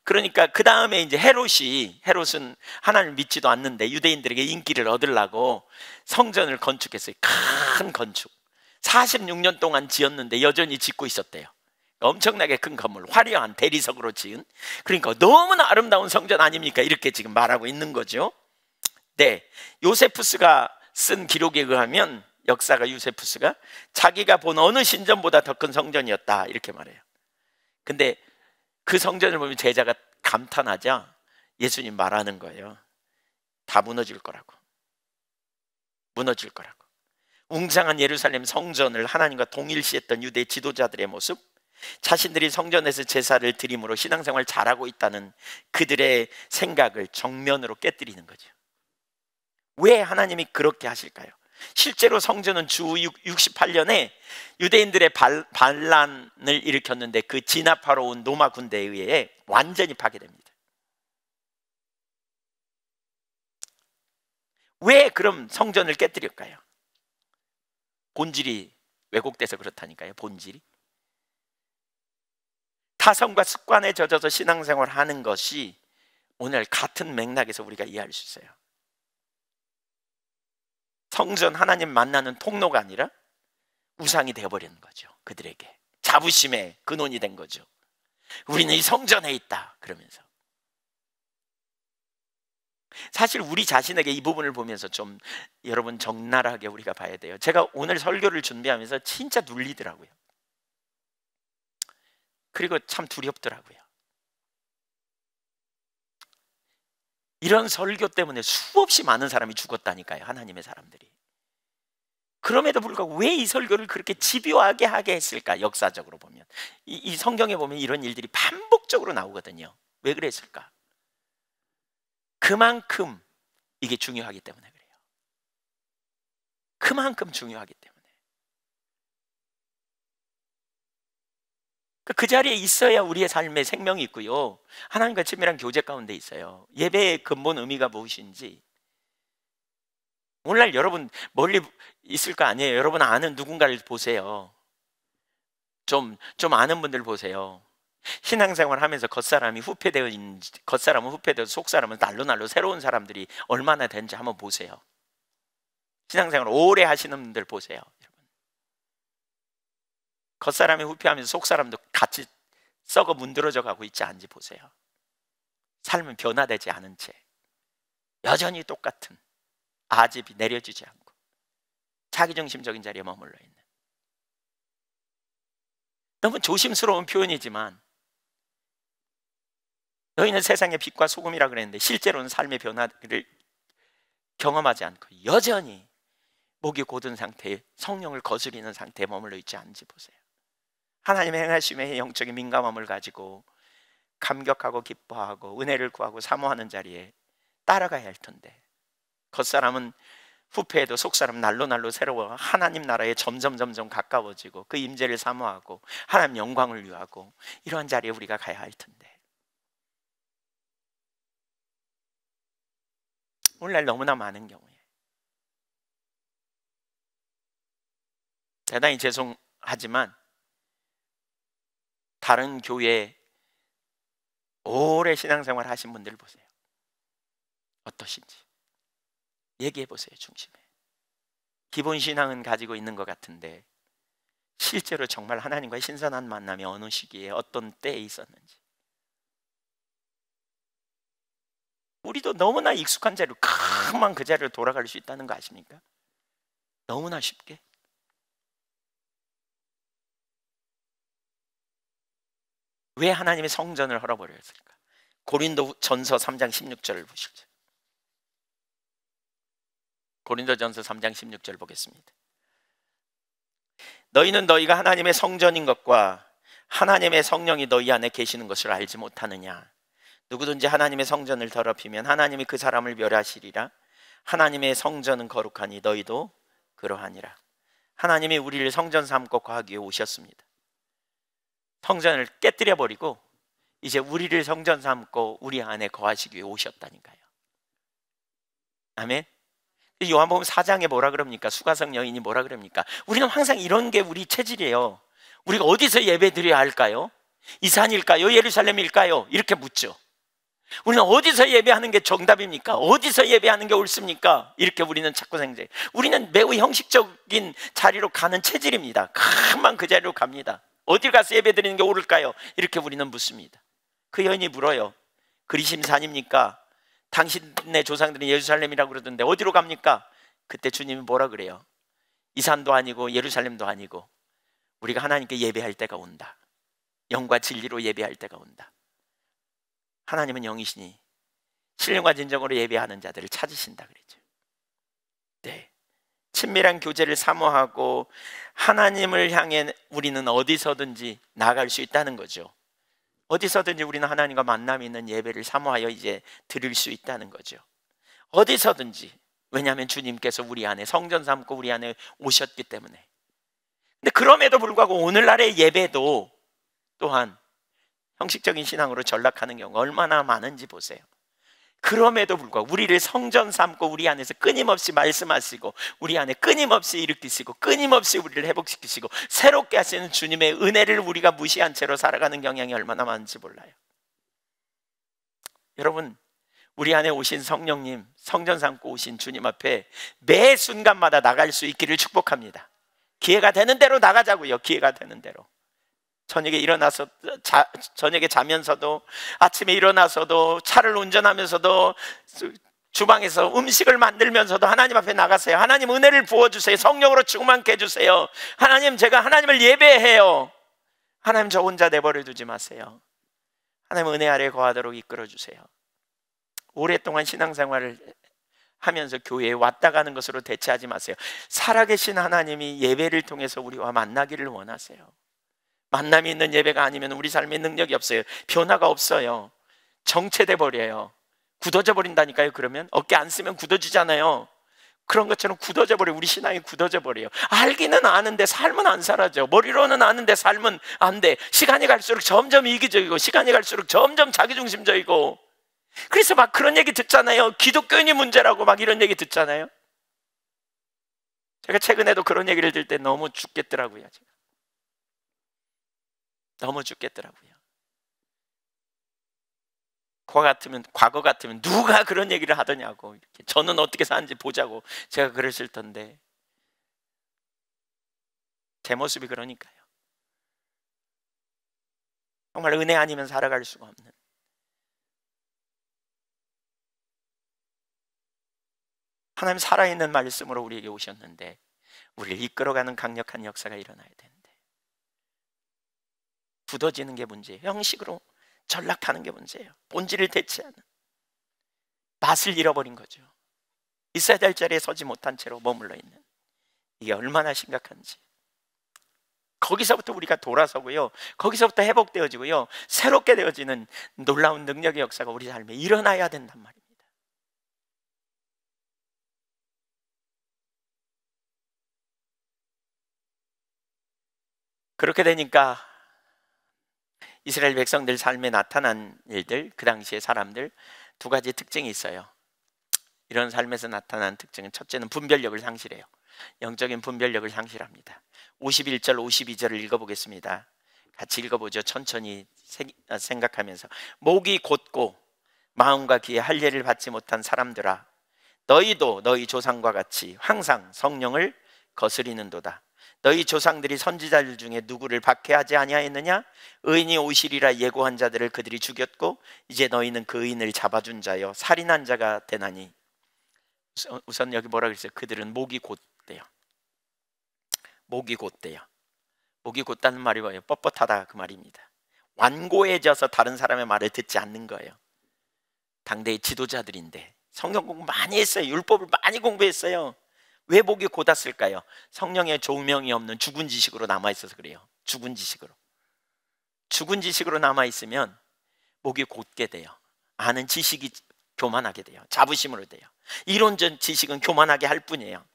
그러니까 그 다음에 이제 헤롯은 하나님을 믿지도 않는데 유대인들에게 인기를 얻으려고 성전을 건축했어요. 큰 건축. 46년 동안 지었는데 여전히 짓고 있었대요. 엄청나게 큰 건물, 화려한 대리석으로 지은. 그러니까 너무나 아름다운 성전 아닙니까? 이렇게 지금 말하고 있는 거죠. 네, 요세푸스가 쓴 기록에 의하면, 역사가 요세푸스가 자기가 본 어느 신전보다 더 큰 성전이었다 이렇게 말해요. 근데 그 성전을 보면 제자가 감탄하자 예수님 말하는 거예요. 다 무너질 거라고. 무너질 거라고. 웅장한 예루살렘 성전을 하나님과 동일시했던 유대 지도자들의 모습, 자신들이 성전에서 제사를 드림으로 신앙생활을 잘하고 있다는 그들의 생각을 정면으로 깨뜨리는 거죠. 왜 하나님이 그렇게 하실까요? 실제로 성전은 주 68년에 유대인들의 반란을 일으켰는데 그 진압하러 온 로마 군대에 의해 완전히 파괴됩니다. 왜 그럼 성전을 깨뜨릴까요? 본질이 왜곡돼서 그렇다니까요. 본질이 타성과 습관에 젖어서 신앙생활을 하는 것이 오늘 같은 맥락에서 우리가 이해할 수 있어요. 성전, 하나님 만나는 통로가 아니라 우상이 되어버리는 거죠. 그들에게 자부심의 근원이 된 거죠. 우리는 이 성전에 있다 그러면서. 사실 우리 자신에게 이 부분을 보면서 좀 여러분 적나라하게 우리가 봐야 돼요. 제가 오늘 설교를 준비하면서 진짜 눌리더라고요. 그리고 참 두렵더라고요. 이런 설교 때문에 수없이 많은 사람이 죽었다니까요. 하나님의 사람들이. 그럼에도 불구하고 왜 이 설교를 그렇게 집요하게 하게 했을까? 역사적으로 보면 이 성경에 보면 이런 일들이 반복적으로 나오거든요. 왜 그랬을까? 그만큼 이게 중요하기 때문에 그래요. 그만큼 중요하기 때문에. 그 자리에 있어야 우리의 삶에 생명이 있고요, 하나님과 친밀한 교제 가운데 있어요. 예배의 근본 의미가 무엇인지 오늘날 여러분 멀리 있을 거 아니에요. 여러분 아는 누군가를 보세요. 좀 아는 분들 보세요. 신앙생활 하면서 겉사람은 후패되어 속사람은 날로 새로운 사람들이 얼마나 되는지 한번 보세요. 신앙생활 오래 하시는 분들 보세요. 겉사람이 후패하면서 속사람도 같이 썩어 문드러져 가고 있지 않은지 보세요. 삶은 변화되지 않은 채 여전히 똑같은 아집이 내려지지 않고 자기중심적인 자리에 머물러 있는, 너무 조심스러운 표현이지만 너희는 세상의 빛과 소금이라 그랬는데 실제로는 삶의 변화를 경험하지 않고 여전히 목이 곧은 상태에 성령을 거스리는 상태에 머물러 있지 않은지 보세요. 하나님의 행하심에 영적인 민감함을 가지고 감격하고 기뻐하고 은혜를 구하고 사모하는 자리에 따라가야 할 텐데, 겉사람은 후패해도 속사람 날로 새로워 하나님 나라에 점점 가까워지고 그 임재를 사모하고 하나님 영광을 위하고 이러한 자리에 우리가 가야 할 텐데, 오늘날 너무나 많은 경우에 대단히 죄송하지만 다른 교회에 오래 신앙생활 하신 분들 보세요. 어떠신지 얘기해 보세요. 중심에 기본 신앙은 가지고 있는 것 같은데 실제로 정말 하나님과의 신선한 만남이 어느 시기에 어떤 때에 있었는지, 우리도 너무나 익숙한 자리로 금방 그 자리로 돌아갈 수 있다는 거 아십니까? 너무나 쉽게. 왜 하나님의 성전을 헐어버렸을까? 고린도전서 3장 16절을 보시죠. 고린도전서 3장 16절 보겠습니다. 너희는 너희가 하나님의 성전인 것과 하나님의 성령이 너희 안에 계시는 것을 알지 못하느냐? 누구든지 하나님의 성전을 더럽히면 하나님이 그 사람을 멸하시리라. 하나님의 성전은 거룩하니 너희도 그러하니라. 하나님이 우리를 성전 삼고 거하기 위해 오셨습니다. 성전을 깨뜨려 버리고 이제 우리를 성전 삼고 우리 안에 거하시기 위해 오셨다니까요. 아멘. 요한복음 4장에 뭐라 그럽니까? 수가성 여인이 뭐라 그럽니까? 우리는 항상 이런 게 우리 체질이에요. 우리가 어디서 예배 드려야 할까요? 이 산일까요? 예루살렘일까요? 이렇게 묻죠. 우리는 어디서 예배하는 게 정답입니까? 어디서 예배하는 게 옳습니까? 이렇게 우리는 자꾸 생각해요. 우리는 매우 형식적인 자리로 가는 체질입니다. 금방 그 자리로 갑니다. 어딜 가서 예배 드리는 게 옳을까요? 이렇게 우리는 묻습니다. 그 여인이 물어요. 그리심 산입니까? 당신네 조상들이 예루살렘이라고 그러던데 어디로 갑니까? 그때 주님이 뭐라 그래요? 이 산도 아니고 예루살렘도 아니고 우리가 하나님께 예배할 때가 온다. 영과 진리로 예배할 때가 온다. 하나님은 영이시니 신령과 진정으로 예배하는 자들을 찾으신다 그랬죠. 네, 친밀한 교제를 사모하고 하나님을 향해 우리는 어디서든지 나아갈 수 있다는 거죠. 어디서든지 우리는 하나님과 만남이 있는 예배를 사모하여 이제 드릴 수 있다는 거죠. 어디서든지. 왜냐하면 주님께서 우리 안에 성전 삼고 우리 안에 오셨기 때문에. 근데 그럼에도 불구하고 오늘날의 예배도 또한 형식적인 신앙으로 전락하는 경우가 얼마나 많은지 보세요. 그럼에도 불구하고 우리를 성전 삼고 우리 안에서 끊임없이 말씀하시고 우리 안에 끊임없이 일으키시고 끊임없이 우리를 회복시키시고 새롭게 하시는 주님의 은혜를 우리가 무시한 채로 살아가는 경향이 얼마나 많은지 몰라요. 여러분, 우리 안에 오신 성령님, 성전 삼고 오신 주님 앞에 매 순간마다 나갈 수 있기를 축복합니다. 기회가 되는 대로 나가자고요. 기회가 되는 대로. 저녁에 일어나서 저녁에 자면서도, 아침에 일어나서도, 차를 운전하면서도, 주방에서 음식을 만들면서도 하나님 앞에 나가세요. 하나님 은혜를 부어주세요. 성령으로 충만케 해주세요. 하나님, 제가 하나님을 예배해요. 하나님, 저 혼자 내버려 두지 마세요. 하나님 은혜 아래 거하도록 이끌어 주세요. 오랫동안 신앙생활을 하면서 교회에 왔다 가는 것으로 대체하지 마세요. 살아계신 하나님이 예배를 통해서 우리와 만나기를 원하세요. 만남이 있는 예배가 아니면 우리 삶에 능력이 없어요. 변화가 없어요. 정체돼 버려요. 굳어져 버린다니까요. 그러면 어깨 안 쓰면 굳어지잖아요. 그런 것처럼 굳어져 버려요. 우리 신앙이 굳어져 버려요. 알기는 아는데 삶은 안 살아져. 머리로는 아는데 삶은 안 돼. 시간이 갈수록 점점 이기적이고 시간이 갈수록 점점 자기중심적이고. 그래서 막 그런 얘기 듣잖아요. 기독교인이 문제라고 막 이런 얘기 듣잖아요. 제가 최근에도 그런 얘기를 들을 때 너무 죽겠더라고요. 제가. 너무 죽겠더라고요. 과거 같으면 누가 그런 얘기를 하더냐고, 이렇게 저는 어떻게 사는지 보자고 제가 그랬을 텐데 제 모습이 그러니까요. 정말 은혜 아니면 살아갈 수가 없는, 하나님 살아있는 말씀으로 우리에게 오셨는데 우리를 이끌어가는 강력한 역사가 일어나야 되는데 굳어지는 게 문제예요. 형식으로 전락하는 게 문제예요. 본질을 대체하는, 맛을 잃어버린 거죠. 있어야 될 자리에 서지 못한 채로 머물러 있는, 이게 얼마나 심각한지. 거기서부터 우리가 돌아서고요, 거기서부터 회복되어지고요, 새롭게 되어지는 놀라운 능력의 역사가 우리 삶에 일어나야 된단 말입니다. 그렇게 되니까 이스라엘 백성들 삶에 나타난 일들, 그 당시의 사람들, 두 가지 특징이 있어요. 이런 삶에서 나타난 특징은, 첫째는 분별력을 상실해요. 영적인 분별력을 상실합니다. 51절 52절을 읽어보겠습니다. 같이 읽어보죠. 천천히 생각하면서. 목이 곧고 마음과 귀에 할례를 받지 못한 사람들아, 너희도 너희 조상과 같이 항상 성령을 거스리는도다. 너희 조상들이 선지자들 중에 누구를 박해하지 아니하였느냐? 의인이 오시리라 예고한 자들을 그들이 죽였고 이제 너희는 그 의인을 잡아준 자여 살인한 자가 되나니. 우선 여기 뭐라 그랬어요? 그들은 목이 곧대요. 목이 곧대요. 목이 곧다는 말이 뭐예요? 뻣뻣하다, 그 말입니다. 완고해져서 다른 사람의 말을 듣지 않는 거예요. 당대의 지도자들인데 성경 공부 많이 했어요. 율법을 많이 공부했어요. 왜 목이 곧았을까요? 성령의 조명이 없는 죽은 지식으로 남아있어서 그래요. 죽은 지식으로 남아있으면 목이 곧게 돼요. 아는 지식이 교만하게 돼요. 자부심으로 돼요. 이론적 지식은 교만하게 할 뿐이에요.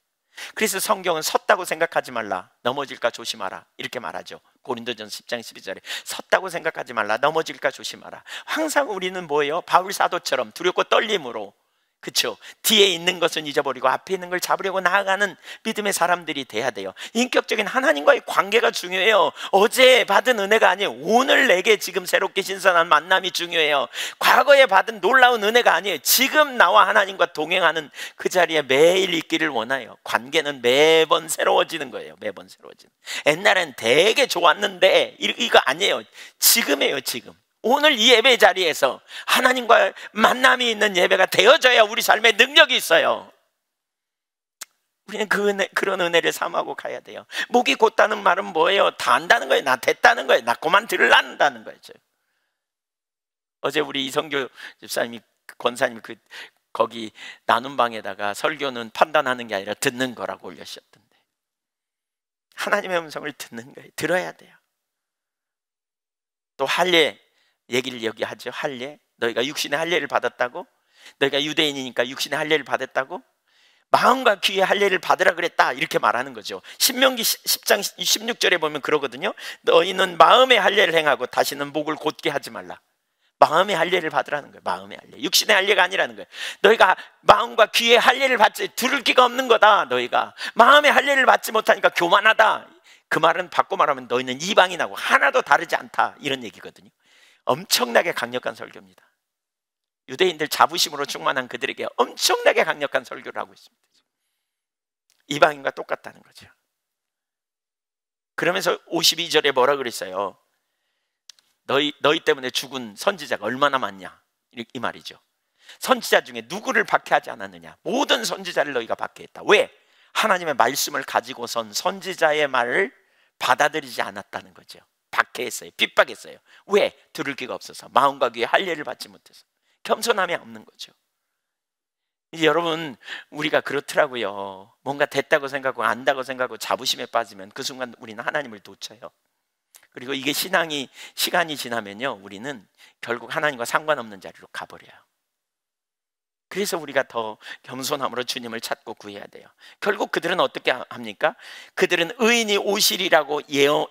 그래서 성경은 섰다고 생각하지 말라, 넘어질까 조심하라, 이렇게 말하죠. 고린도전서 10장 12절에 섰다고 생각하지 말라, 넘어질까 조심하라. 항상 우리는 뭐예요? 바울 사도처럼 두렵고 떨림으로, 그렇죠? 뒤에 있는 것은 잊어버리고 앞에 있는 걸 잡으려고 나아가는 믿음의 사람들이 돼야 돼요. 인격적인 하나님과의 관계가 중요해요. 어제 받은 은혜가 아니에요. 오늘 내게 지금 새롭게 신선한 만남이 중요해요. 과거에 받은 놀라운 은혜가 아니에요. 지금 나와 하나님과 동행하는 그 자리에 매일 있기를 원해요. 관계는 매번 새로워지는 거예요. 매번 새로워지는. 옛날엔 되게 좋았는데 이거 아니에요. 지금이에요. 지금. 오늘 이 예배 자리에서 하나님과 만남이 있는 예배가 되어져야 우리 삶에 능력이 있어요. 우리는 그런 은혜를 삼하고 가야 돼요. 목이 곧다는 말은 뭐예요? 다 안다는 거예요. 나 됐다는 거예요. 나 그만 들으란다는 거죠. 어제 우리 이성교 집사님이, 권사님이 거기 나눔 방에다가 설교는 판단하는 게 아니라 듣는 거라고 올려주셨던데, 하나님의 음성을 듣는 거예요. 들어야 돼요. 또 할례 얘기를 여기 하죠. 할례, 너희가 육신의 할례를 받았다고? 너희가 유대인이니까 육신의 할례를 받았다고? 마음과 귀의 할례를 받으라 그랬다, 이렇게 말하는 거죠. 신명기 10장 16절에 보면 그러거든요. 너희는 마음의 할례를 행하고 다시는 목을 곧게 하지 말라. 마음의 할례를 받으라는 거예요. 마음의 할례, 육신의 할례가 아니라는 거예요. 너희가 마음과 귀의 할례를 받지, 들을 기가 없는 거다. 너희가 마음의 할례를 받지 못하니까 교만하다. 그 말은 바꿔 말하면 너희는 이방인하고 하나도 다르지 않다, 이런 얘기거든요. 엄청나게 강력한 설교입니다. 유대인들 자부심으로 충만한 그들에게 엄청나게 강력한 설교를 하고 있습니다. 이방인과 똑같다는 거죠. 그러면서 52절에 뭐라 그랬어요? 너희 때문에 죽은 선지자가 얼마나 많냐, 이 말이죠. 선지자 중에 누구를 박해하지 않았느냐? 모든 선지자를 너희가 박해했다. 왜? 하나님의 말씀을 가지고선 선지자의 말을 받아들이지 않았다는 거죠. 박해했어요. 핍박했어요. 왜? 들을 기가 없어서, 마음과 귀에 할례를 받지 못해서. 겸손함이 없는 거죠. 이제 여러분, 우리가 그렇더라고요. 뭔가 됐다고 생각하고 안다고 생각하고 자부심에 빠지면 그 순간 우리는 하나님을 놓쳐요. 그리고 이게 시간이 지나면요, 우리는 결국 하나님과 상관없는 자리로 가버려요. 그래서 우리가 더 겸손함으로 주님을 찾고 구해야 돼요. 결국 그들은 어떻게 합니까? 그들은 의인이 오시리라고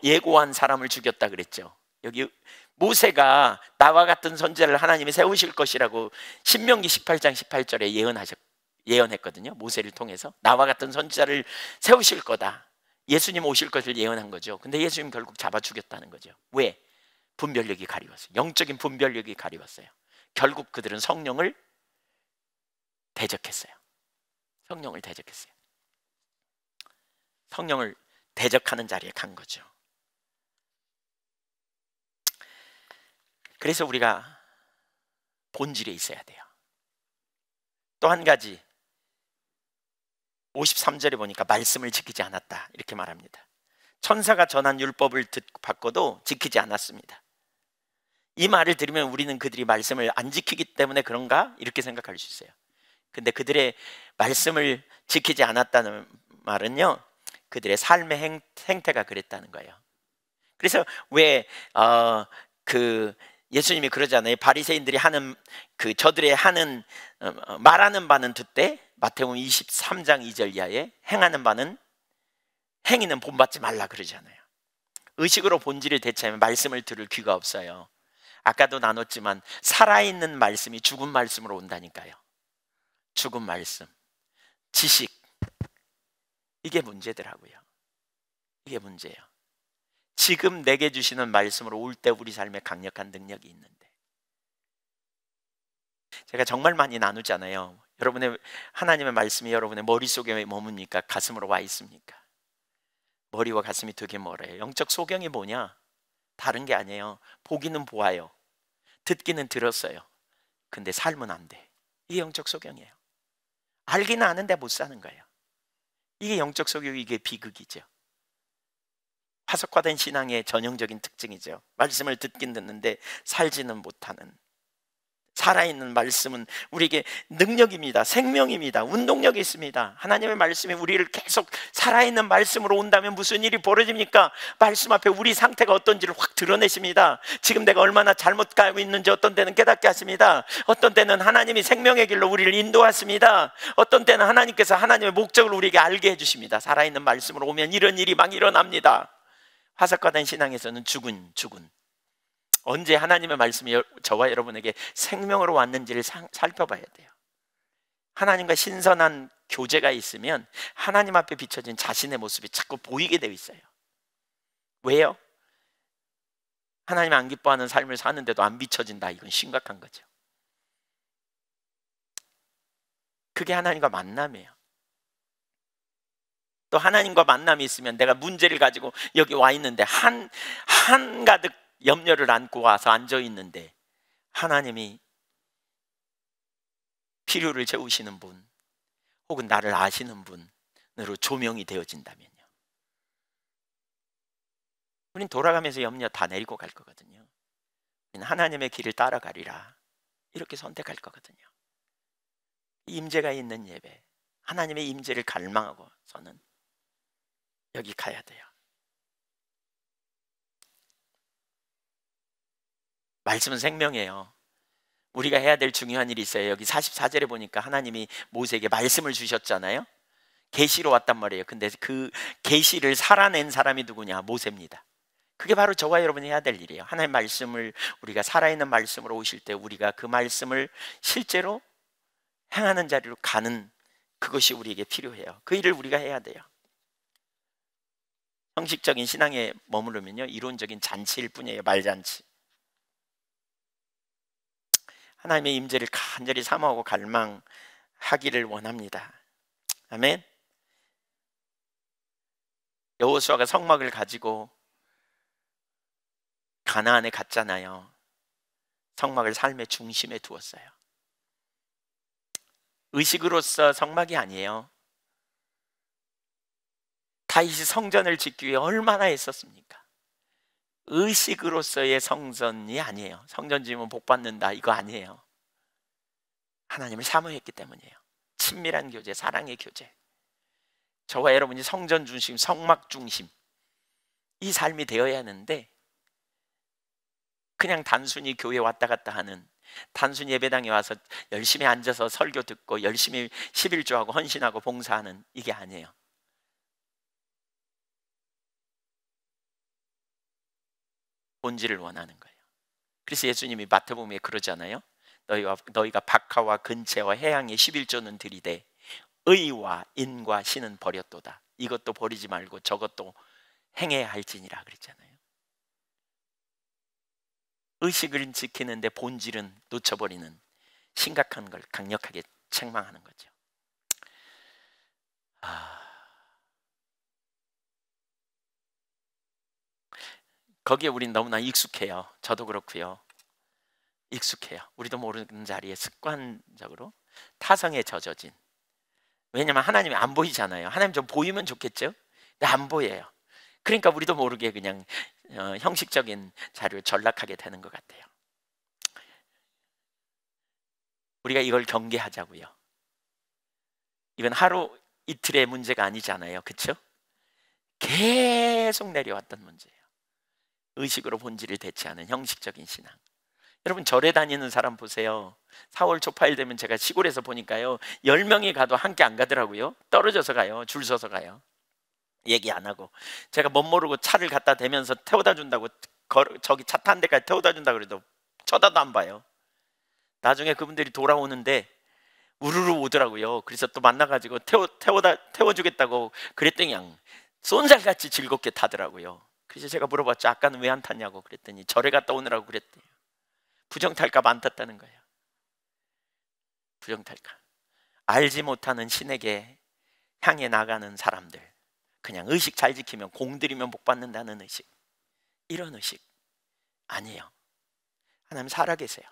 예고한 사람을 죽였다 그랬죠. 여기 모세가 나와 같은 선지자를 하나님이 세우실 것이라고 신명기 18장 18절에 예언했거든요. 모세를 통해서 나와 같은 선지자를 세우실 거다. 예수님 오실 것을 예언한 거죠. 근데 예수님 결국 잡아 죽였다는 거죠. 왜? 분별력이 가리웠어요. 영적인 분별력이 가리웠어요. 결국 그들은 성령을 대적했어요. 성령을 대적했어요. 성령을 대적하는 자리에 간 거죠. 그래서 우리가 본질에 있어야 돼요. 또 한 가지, 53절에 보니까 말씀을 지키지 않았다, 이렇게 말합니다. 천사가 전한 율법을 받고도 지키지 않았습니다. 이 말을 들으면 우리는 그들이 말씀을 안 지키기 때문에 그런가? 이렇게 생각할 수 있어요. 근데 그들의 말씀을 지키지 않았다는 말은요, 그들의 삶의 행태가 그랬다는 거예요. 그래서 왜 예수님이 그러잖아요. 바리새인들이 하는 저들의 하는 말하는 바는 듣되, 마태복음 23장 2절 이하에 행하는 바는, 행위는 본받지 말라 그러잖아요. 의식으로 본질을 대체하면 말씀을 들을 귀가 없어요. 아까도 나눴지만 살아있는 말씀이 죽은 말씀으로 온다니까요. 죽은 말씀, 지식, 이게 문제더라고요. 이게 문제예요. 지금 내게 주시는 말씀으로 올 때 우리 삶에 강력한 능력이 있는데, 제가 정말 많이 나누잖아요. 하나님의 말씀이 여러분의 머릿속에 머뭅니까? 가슴으로 와 있습니까? 머리와 가슴이 되게 멀어요. 영적 소경이 뭐냐? 다른 게 아니에요. 보기는 보아요, 듣기는 들었어요. 근데 삶은 안 돼. 이게 영적 소경이에요. 알기는 아는데 못 사는 거예요. 이게 영적 소경, 이게 비극이죠. 화석화된 신앙의 전형적인 특징이죠. 말씀을 듣긴 듣는데 살지는 못하는. 살아있는 말씀은 우리에게 능력입니다. 생명입니다. 운동력이 있습니다. 하나님의 말씀이 우리를 계속 살아있는 말씀으로 온다면 무슨 일이 벌어집니까? 말씀 앞에 우리 상태가 어떤지를 확 드러내십니다. 지금 내가 얼마나 잘못 가고 있는지 어떤 때는 깨닫게 하십니다. 어떤 때는 하나님이 생명의 길로 우리를 인도하십니다. 어떤 때는 하나님께서 하나님의 목적을 우리에게 알게 해주십니다. 살아있는 말씀으로 오면 이런 일이 막 일어납니다. 화석화된 신앙에서는 죽은 언제 하나님의 말씀이 저와 여러분에게 생명으로 왔는지를 살펴봐야 돼요. 하나님과 신선한 교제가 있으면 하나님 앞에 비춰진 자신의 모습이 자꾸 보이게 되어 있어요. 왜요? 하나님 안 기뻐하는 삶을 사는데도 안 비춰진다. 이건 심각한 거죠. 그게 하나님과 만남이에요. 또 하나님과 만남이 있으면 내가 문제를 가지고 여기 와 있는데 한가득 염려를 안고 와서 앉아 있는데 하나님이 필요를 채우시는 분, 혹은 나를 아시는 분으로 조명이 되어진다면요, 우린 돌아가면서 염려 다 내리고 갈 거거든요. 우리는 하나님의 길을 따라가리라, 이렇게 선택할 거거든요. 임재가 있는 예배, 하나님의 임재를 갈망하고서는 여기 가야 돼요. 말씀은 생명이에요. 우리가 해야 될 중요한 일이 있어요. 여기 44절에 보니까 하나님이 모세에게 말씀을 주셨잖아요. 계시로 왔단 말이에요. 근데 그 계시를 살아낸 사람이 누구냐? 모세입니다. 그게 바로 저와 여러분이 해야 될 일이에요. 하나님의 말씀을, 우리가 살아있는 말씀으로 오실 때 우리가 그 말씀을 실제로 행하는 자리로 가는, 그것이 우리에게 필요해요. 그 일을 우리가 해야 돼요. 형식적인 신앙에 머무르면요, 이론적인 잔치일 뿐이에요. 말잔치. 하나님의 임재를 간절히 사모하고 갈망하기를 원합니다. 아멘. 여호수아가 성막을 가지고 가나안에 갔잖아요. 성막을 삶의 중심에 두었어요. 의식으로서 성막이 아니에요. 다윗이 성전을 짓기 위해 얼마나 애썼습니까? 의식으로서의 성전이 아니에요. 성전 지으면 복 받는다, 이거 아니에요. 하나님을 사모했기 때문이에요. 친밀한 교제, 사랑의 교제. 저와 여러분이 성전 중심, 성막 중심, 이 삶이 되어야 하는데, 그냥 단순히 교회 왔다 갔다 하는, 단순히 예배당에 와서 열심히 앉아서 설교 듣고 열심히 11조하고 헌신하고 봉사하는, 이게 아니에요. 본질을 원하는 거예요. 그래서 예수님이 마태복음에 그러잖아요. 너희가 박하와 근채와 해양의 11조는 들이되 의와 인과 신은 버렸도다. 이것도 버리지 말고 저것도 행해야 할지니라 그랬잖아요. 의식을 지키는데 본질은 놓쳐버리는 심각한 걸 강력하게 책망하는 거죠. 거기에 우린 너무나 익숙해요. 저도 그렇고요. 익숙해요. 우리도 모르는 자리에 습관적으로 타성에 젖어진. 왜냐면 하나님이 안 보이잖아요. 하나님 좀 보이면 좋겠죠? 근데 안 보여요. 그러니까 우리도 모르게 그냥 형식적인 자료에 전락하게 되는 것 같아요. 우리가 이걸 경계하자고요. 이건 하루 이틀의 문제가 아니잖아요, 그렇죠? 계속 내려왔던 문제예요. 의식으로 본질을 대체하는 형식적인 신앙. 여러분, 절에 다니는 사람 보세요. 4월 초파일 되면 제가 시골에서 보니까요, 10명이 가도 함께 안 가더라고요. 떨어져서 가요. 줄 서서 가요. 얘기 안 하고. 제가 멋 모르고 차를 갖다 대면서 태워다 준다고, 저기 차 탄 데까지 태워다 준다고 그래도 쳐다도 안 봐요. 나중에 그분들이 돌아오는데 우르르 오더라고요. 그래서 또 만나가지고 태워주겠다고 그랬더니 그냥 쏜살같이 즐겁게 타더라고요. 그래서 제가 물어봤죠. 아까는 왜 안 탔냐고 그랬더니 절에 갔다 오느라고 그랬대요. 부정탈까 봐 안 탔다는 거예요. 부정탈까. 알지 못하는 신에게 향해 나가는 사람들, 그냥 의식 잘 지키면 공들이면 복 받는다는 의식, 이런 의식 아니에요. 하나님 살아계세요.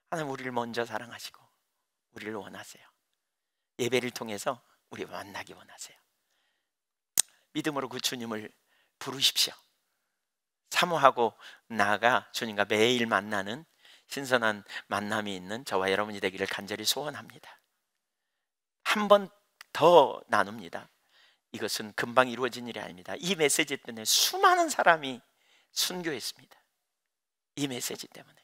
하나님 우리를 먼저 사랑하시고 우리를 원하세요. 예배를 통해서 우리 만나기 원하세요. 믿음으로 그 주님을 부르십시오. 사모하고 나아가 주님과 매일 만나는 신선한 만남이 있는 저와 여러분이 되기를 간절히 소원합니다. 한 번 더 나눕니다. 이것은 금방 이루어진 일이 아닙니다. 이 메시지 때문에 수많은 사람이 순교했습니다. 이 메시지 때문에.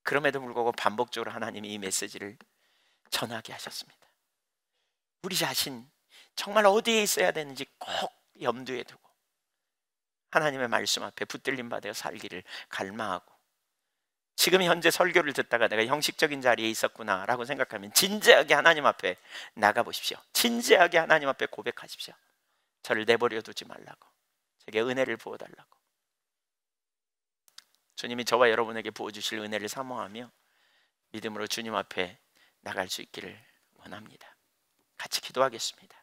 그럼에도 불구하고 반복적으로 하나님이 이 메시지를 전하게 하셨습니다. 우리 자신 정말 어디에 있어야 되는지 꼭 염두에 두고 하나님의 말씀 앞에 붙들림 받아 살기를 갈망하고, 지금 현재 설교를 듣다가 내가 형식적인 자리에 있었구나 라고 생각하면 진지하게 하나님 앞에 나가보십시오. 진지하게 하나님 앞에 고백하십시오. 저를 내버려 두지 말라고, 제게 은혜를 부어달라고. 주님이 저와 여러분에게 부어주실 은혜를 사모하며 믿음으로 주님 앞에 나갈 수 있기를 원합니다. 같이 기도하겠습니다.